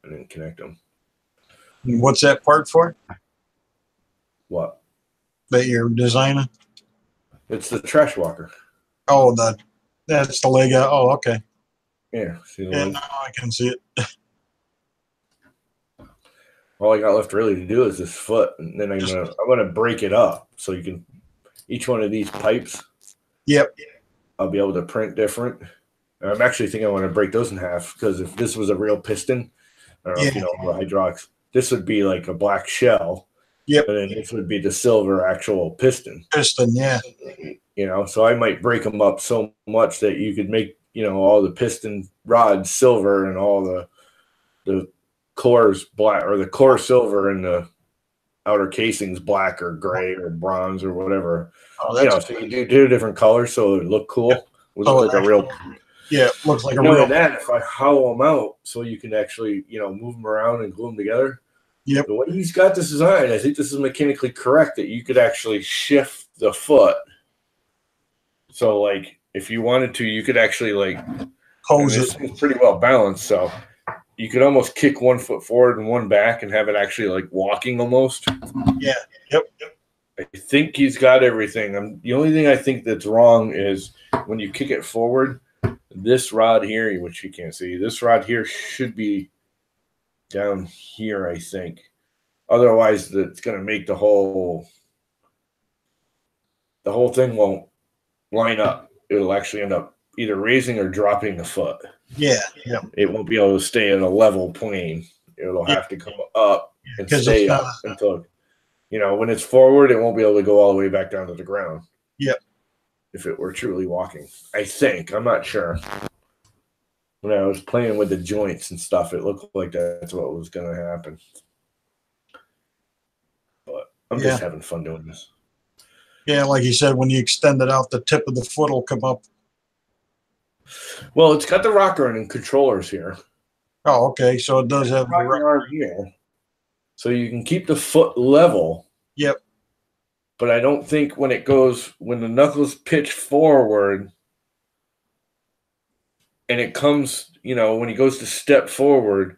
and then connect them. What's that part for What? that you're designing? It's the trash walker. Oh, that's the leg out. Oh, okay. Yeah. See the Yeah, leg? now I can see it. All I got left really to do is this foot, and then I'm gonna break it up so you can each one of these pipes. Yep. I'll be able to print different. I'm actually thinking I want to break those in half because if this was a real piston, I don't know if you know the hydraulics, this would be like a black shell. Yep. And then this would be the silver actual piston. Piston, yeah. You know, so I might break them up so much that you could make, you know, all the piston rods silver and all the cores black, or the core silver and the outer casings black or gray or bronze or whatever. Oh, You know, so you do different colors so it would look cool. It would look like a real. Yeah, it looks like a You know, real. and that if I hollow them out so you can actually, you know, move them around and glue them together. Yep. The way he's got this design, I think this is mechanically correct that you could actually shift the foot. So, like, if you wanted to, you could actually, like, Hose this it. thing's pretty well balanced. So, you could almost kick one foot forward and one back and have it actually, like, walking almost. Yeah. Yep. I think he's got everything. The only thing I think that's wrong is when you kick it forward, this rod here, which you can't see, this rod here should be down here, I think. Otherwise, it's going to make the whole thing won't line up. It'll actually end up either raising or dropping the foot. Yeah. Yeah. It won't be able to stay in a level plane. It'll have to come up and stay up until, you know, when it's forward, it won't be able to go all the way back down to the ground. Yep. If it were truly walking, I think. I'm not sure. When I was playing with the joints and stuff, it looked like that's what was going to happen. But I'm just having fun doing this. Yeah, like you said, when you extend it out, the tip of the foot will come up. Well, it's got the rocker and controllers here. Oh, okay. So it does have the rocker arm here. So you can keep the foot level. Yep. But I don't think when the knuckles pitch forward and it comes, you know, when he goes to step forward,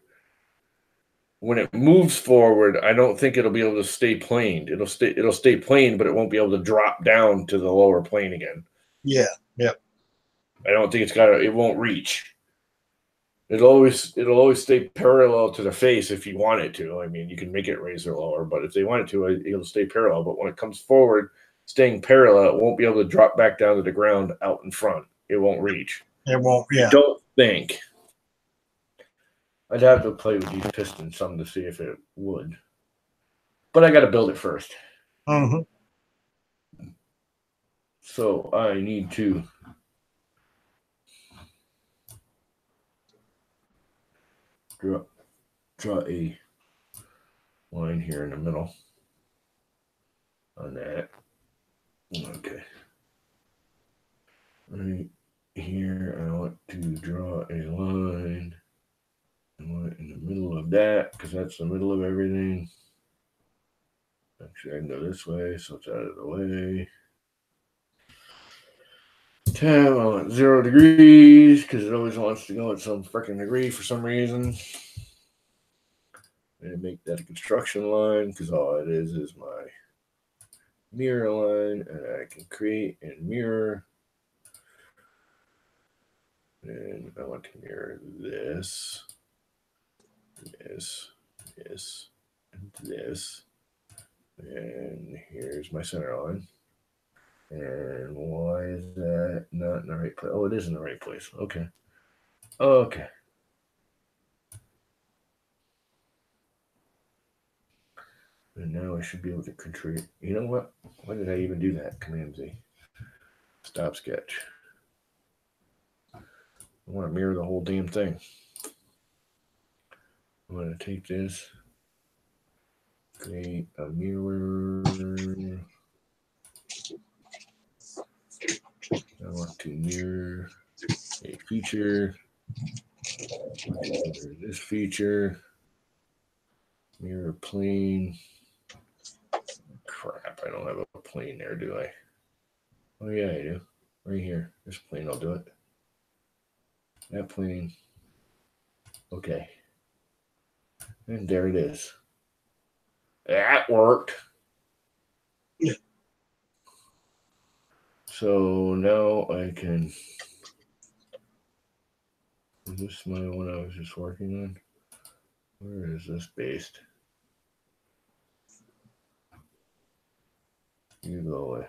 when it moves forward, I don't think it'll be able to stay planed. It'll stay planed, but it won't be able to drop down to the lower plane again. Yeah. Yep. I don't think it won't reach. It'll always stay parallel to the face if you want it to. I mean, you can make it raise or lower, but if they want it to, it'll stay parallel. But when it comes forward, staying parallel, it won't be able to drop back down to the ground out in front. It won't reach. It won't. Yeah. I don't think. I'd have to play with these pistons some to see if it would. But I got to build it first. Mm-hmm. So I need to draw a line here in the middle on that. Okay. Right here, I want to draw a line. I want it in the middle of that because that's the middle of everything. Actually, I can go this way, so it's out of the way. Tab, I want 0 degrees because it always wants to go at some freaking degree for some reason. And make that a construction line because all it is my mirror line, and I can create and mirror. And I want to mirror this, and this. And here's my center line. And why is that not in the right place? Oh, it is in the right place. Okay. Okay. And now I should be able to control. You know what? Why did I even do that? Command Z. Stop sketch. I want to mirror the whole damn thing. I'm going to take this, create a mirror. I want to mirror a feature. This feature. Mirror plane. Crap, I don't have a plane there, do I? Oh yeah, I do. Right here. This plane will do it. That plane. Okay. And there it is. That worked. Yeah. So now I can. Is this my one I was just working on? Where is this based? You go away.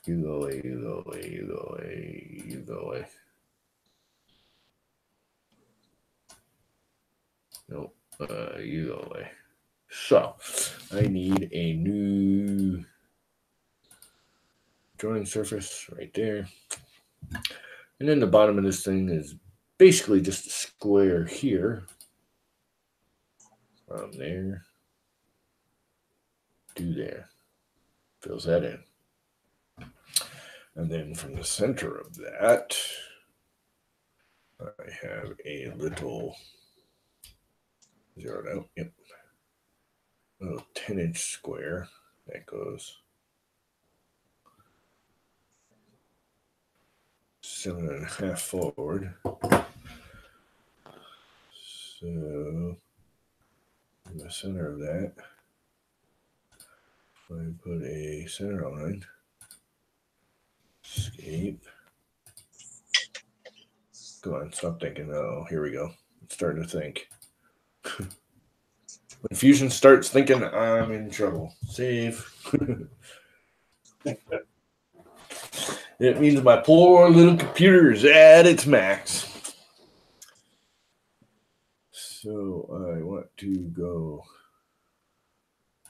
You go away, you go away, you go away, you go away. Nope, you go away. So, I need a new drawing surface right there. And then the bottom of this thing is basically just a square here. From there to there. Fills that in. And then from the center of that, I have a little zeroed out. Yep. A little 10-inch square that goes 7.5 forward. So in the center of that, I put a center line. Escape. Come on, stop thinking. Oh, here we go. It's starting to think. When Fusion starts thinking, I'm in trouble. Save. It means my poor little computer is at its max. So I want to go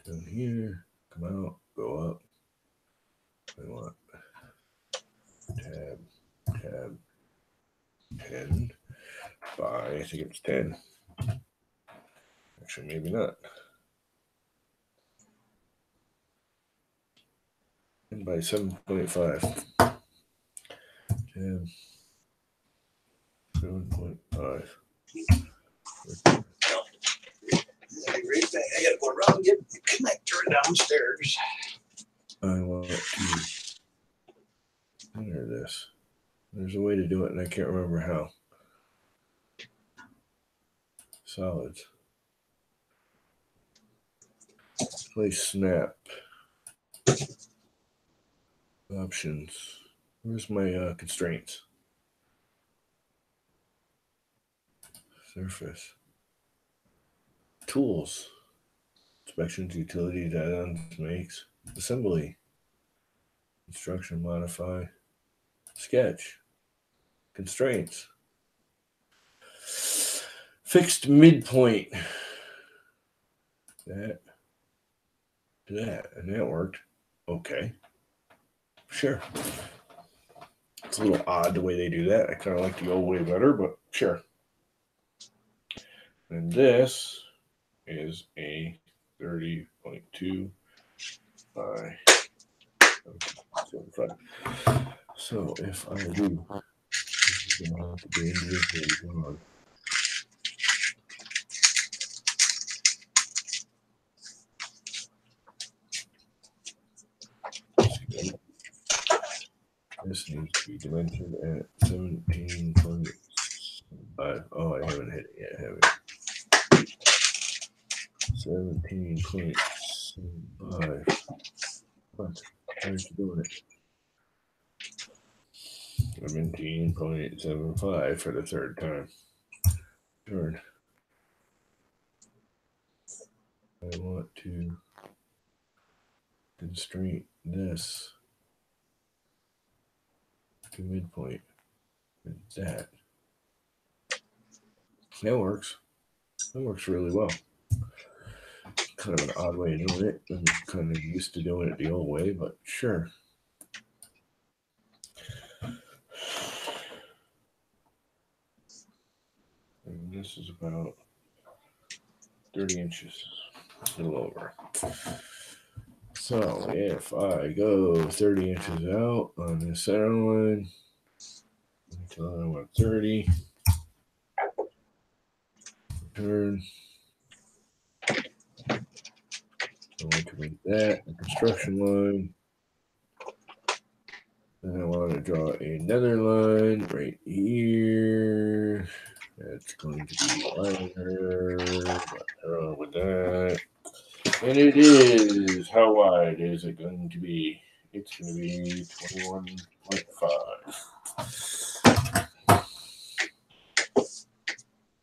down here, come out, go up. I want tab 10 by, I think it's 10. Actually, maybe not. 10 by 7.5. Tab 7.5. I gotta go around and get the connector downstairs. I want to enter this. There's a way to do it, and I can't remember how. Solids. Place snap. Options. Where's my constraints? Surface. Tools. Inspections, utilities, add-ons, makes. Assembly. Instruction, modify. Sketch. Constraints. Fixed midpoint. That. And that worked. Okay. Sure. It's a little odd the way they do that. I kind of like the old way better, but sure. And this is a 30.2 by 75. So if I do, this is going to have to be individually drawn. This needs to be dimensioned at 17.5. Oh, I haven't hit it yet, have I? 17.75. What? How's it doing it? 17.75 for the third time. Turn. I want to constrain this to midpoint with that. That works. That works really well. Kind of an odd way of doing it. I'm kind of used to doing it the old way, but sure. And this is about 30 inches, a little over. So if I go 30 inches out on the center line until I want 30, turn. I want to make that a construction line. And I want to draw another line right here. That's going to be wider. What's wrong with that? And it is. How wide is it going to be? It's going to be 21.5.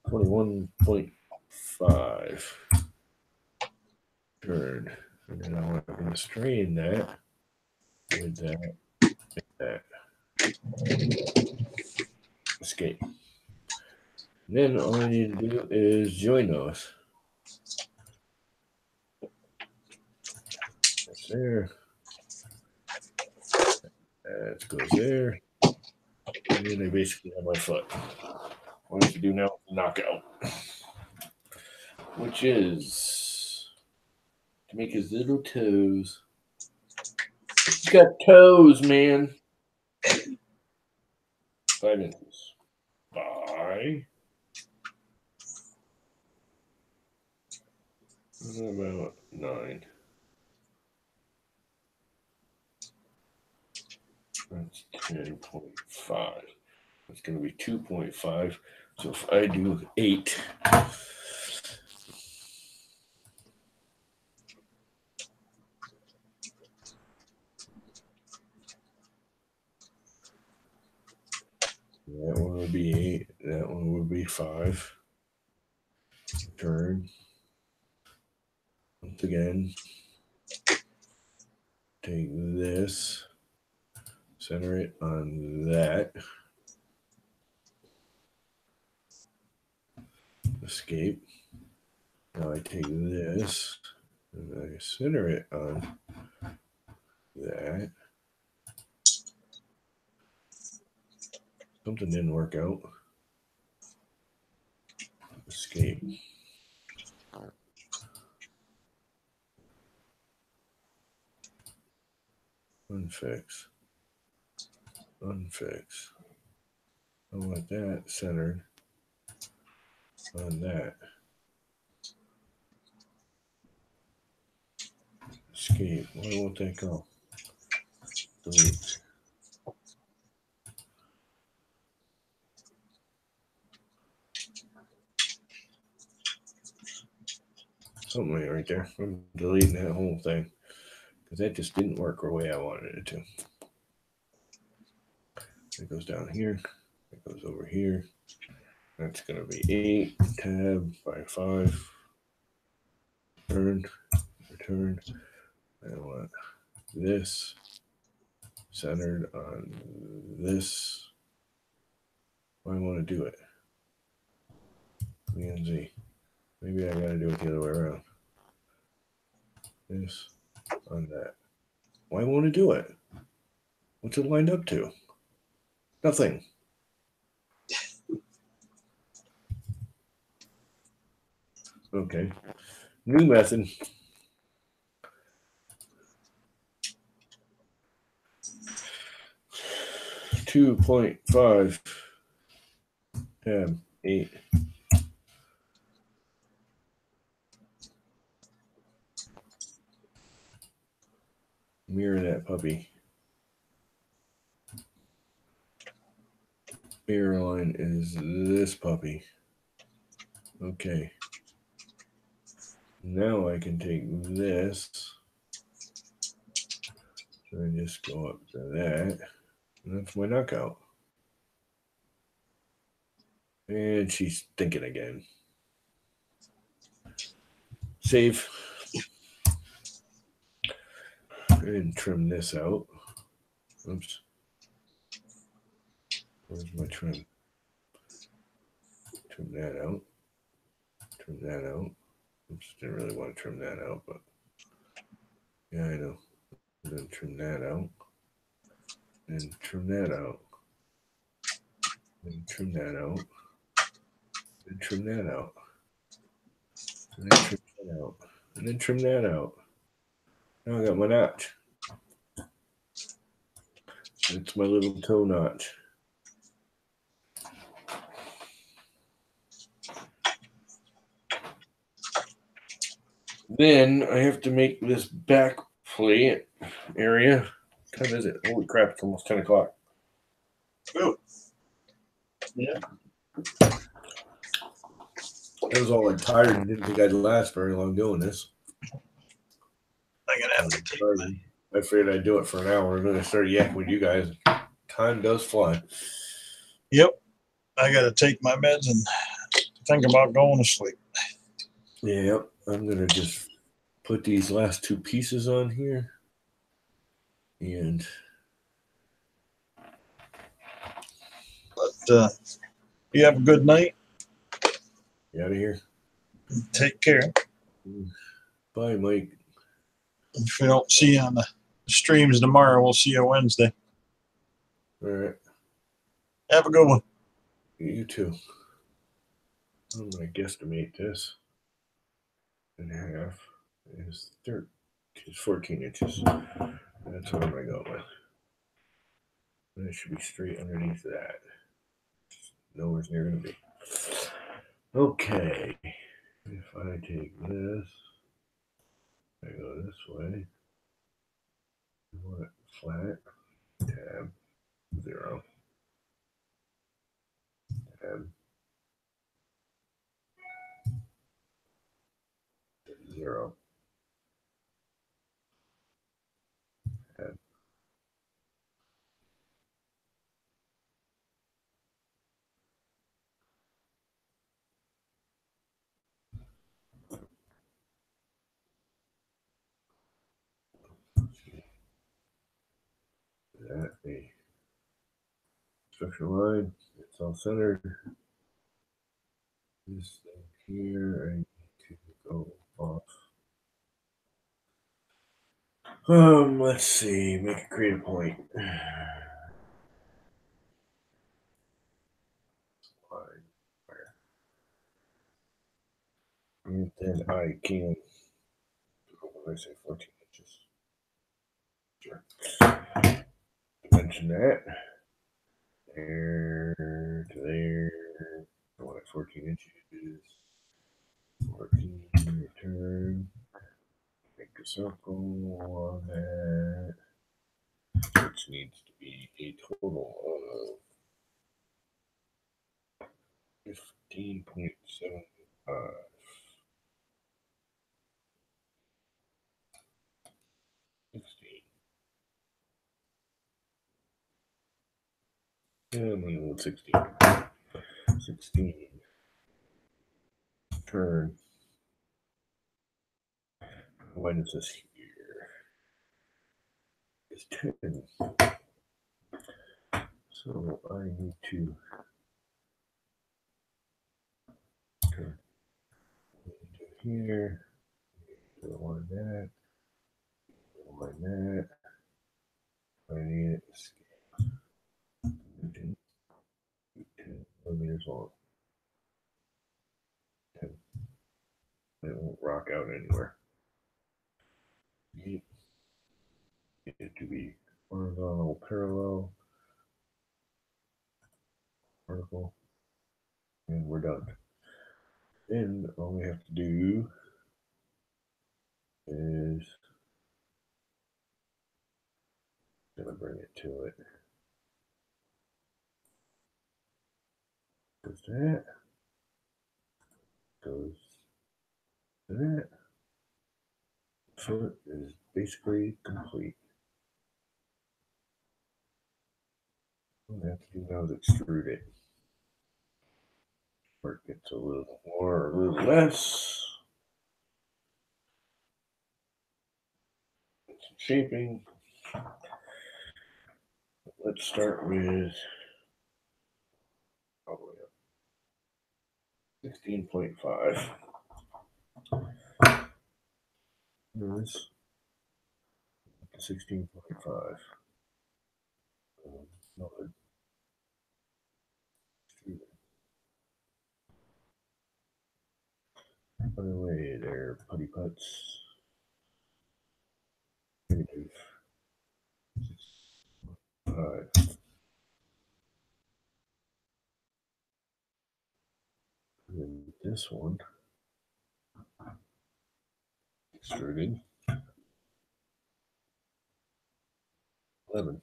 21.5. Turn. And then I'm going to strain that with that. That. Escape. And then all I need to do is join those. That's there. That goes there. And then I basically have my foot. What I have to do now is knockout. Which is to make his little toes. He's got toes, man. 5 inches by about 9. That's 10.5. That's going to be 2.5. So if I do 8, that one would be 8. That one would be 5. Turn. Once again, take this, center it on that. Escape. Now I take this and I center it on that. Something didn't work out. Escape. Unfix. Unfix. I want that centered on that. Escape. Why won't that go? Delete. Something right there. I'm deleting that whole thing because that just didn't work the way I wanted it to. It goes down here. It goes over here. That's going to be 8. Tab by 5. Return. Return. I want this centered on this. I want to do it. B and Z. Maybe I got to do it the other way around. This on that. Why won't it do it? What's it lined up to? Nothing. Okay. New method. .5 tab 8. Mirror that puppy. Mirror line is this puppy. Okay. Now I can take this and just go up to that. And that's my knockout. And she's thinking again. Save. And trim this out. Oops. Where's my trim? Trim that out. Trim that out. Oops, didn't really want to trim that out, but yeah, I know. And then trim that out. And trim that out. And trim that out. And trim that out. And then trim that out. And then trim that out. Now I got my notch. It's my little toe notch. Then I have to make this back plate area. What time is it? Holy crap, it's almost 10 o'clock. Oh. Yeah. I was all like tired and didn't think I'd last very long doing this. I'm gonna have to take I figured I'd do it for an hour, and then I started yakking with you guys. Time does fly. Yep. I gotta take my meds and think about going to sleep. Yeah, I'm gonna just put these last two pieces on here, and But you have a good night. get out of here. Take care. Bye, Mike. If we don't see you on the streams tomorrow, we'll see you Wednesday. All right. Have a good one. You too. I'm gonna guesstimate this in half is 14 inches. That's what I'm gonna go with. And it should be straight underneath that. Nowhere near gonna be. Okay. If I take this, I go this way. I want it flat. Tab 0. Tab 0. Tab. That a structure line. It's all centered. This thing here, I need to go off. Let's see. Make a create a point. And then I can. What did I say? 14 inches. Sure. Dimension that. There to there. I want it 14 inches. 14, return. Make a circle on that. Which needs to be a total of 15.75. 16. Yeah, I'm gonna go with 16. 16. Turn. When is this here? It's 10. So I need to turn here. One that. One that. I need it. 10 millimeters long. 10. It won't rock out anywhere. Need it to be horizontal, parallel, vertical, and we're done. Then all we have to do is gonna bring it to it. Goes to that. Goes to that. So it is basically complete. What I have to do now is extrude it. Where it gets a little more or a little less. Some shaping. Let's start with all the way up. 16.5. This 16.5. Another. Put away their putty putts. Negative 5. And then this one. extruded. 11.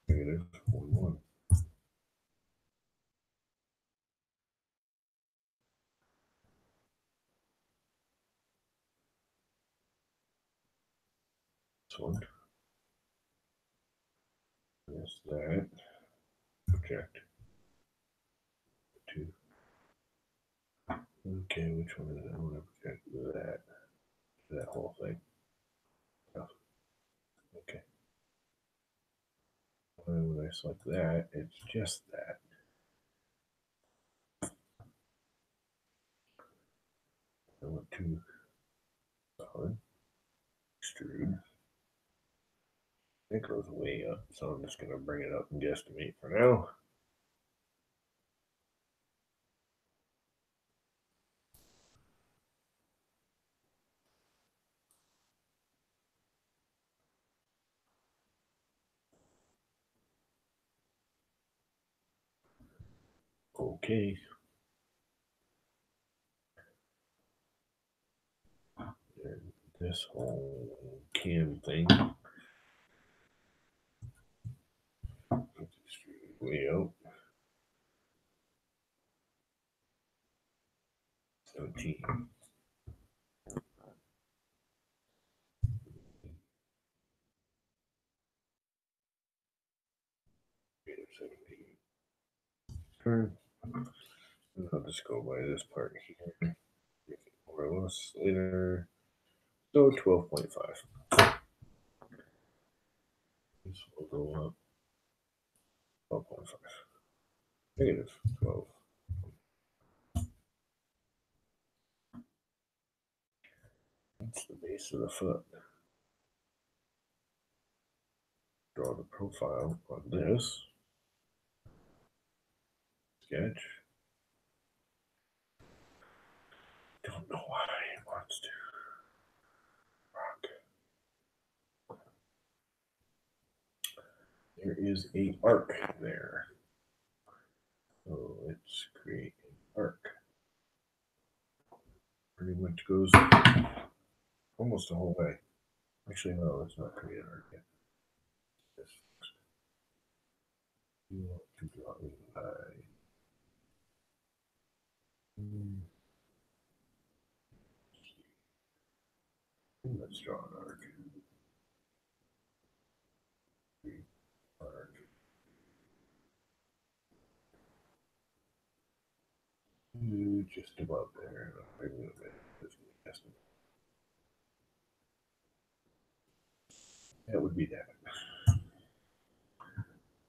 Negative 1. This one. Yes, that. Project. 2. Okay, which one is it? I want to project that. That whole thing. Oh, okay. When I select that, it's just that. I want to solid. Extrude. It goes way up, so I'm just going to bring it up and guesstimate for now. Okay. And this whole cam thing. Way out. 17. Turn. I'll just go by this part here. More or less later. So 12.5. This will go up 12.5. Negative 12. That's the base of the foot. Draw the profile on this. Sketch. Don't know why it wants to. Rock. There is a arc there. So let's create an arc. Pretty much goes almost the whole way. Actually, no, let's not create an arc yet. This. You want to draw a line. Let's draw an arc. Arc. Just above there. Maybe a bit. That would be that.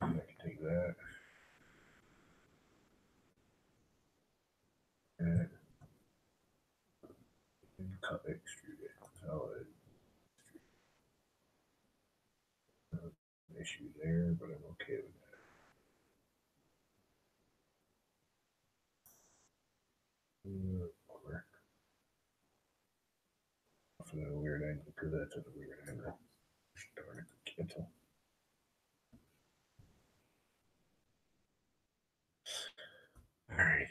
I can take that. And cut, extrude it. Solid. Issue there, but I'm okay with that. Over. Off of a weird angle, because that's at a weird angle. Darn it, cancel. Alright.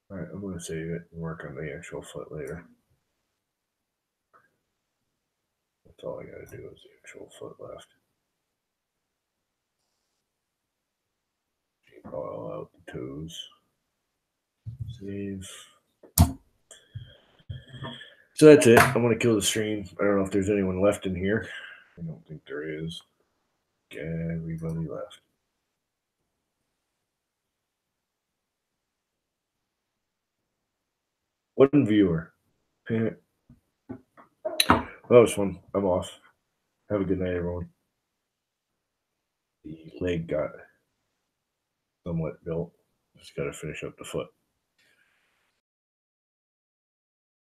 Alright, I'm going to save it and work on the actual foot later. That's all I got to do is the actual foot left. Oil out the toes. Save. So that's it. I'm going to kill the stream. I don't know if there's anyone left in here. I don't think there is. Everybody left. One viewer. Well, that was fun. I'm off. Have a good night, everyone. The leg got somewhat built. Just got to finish up the foot.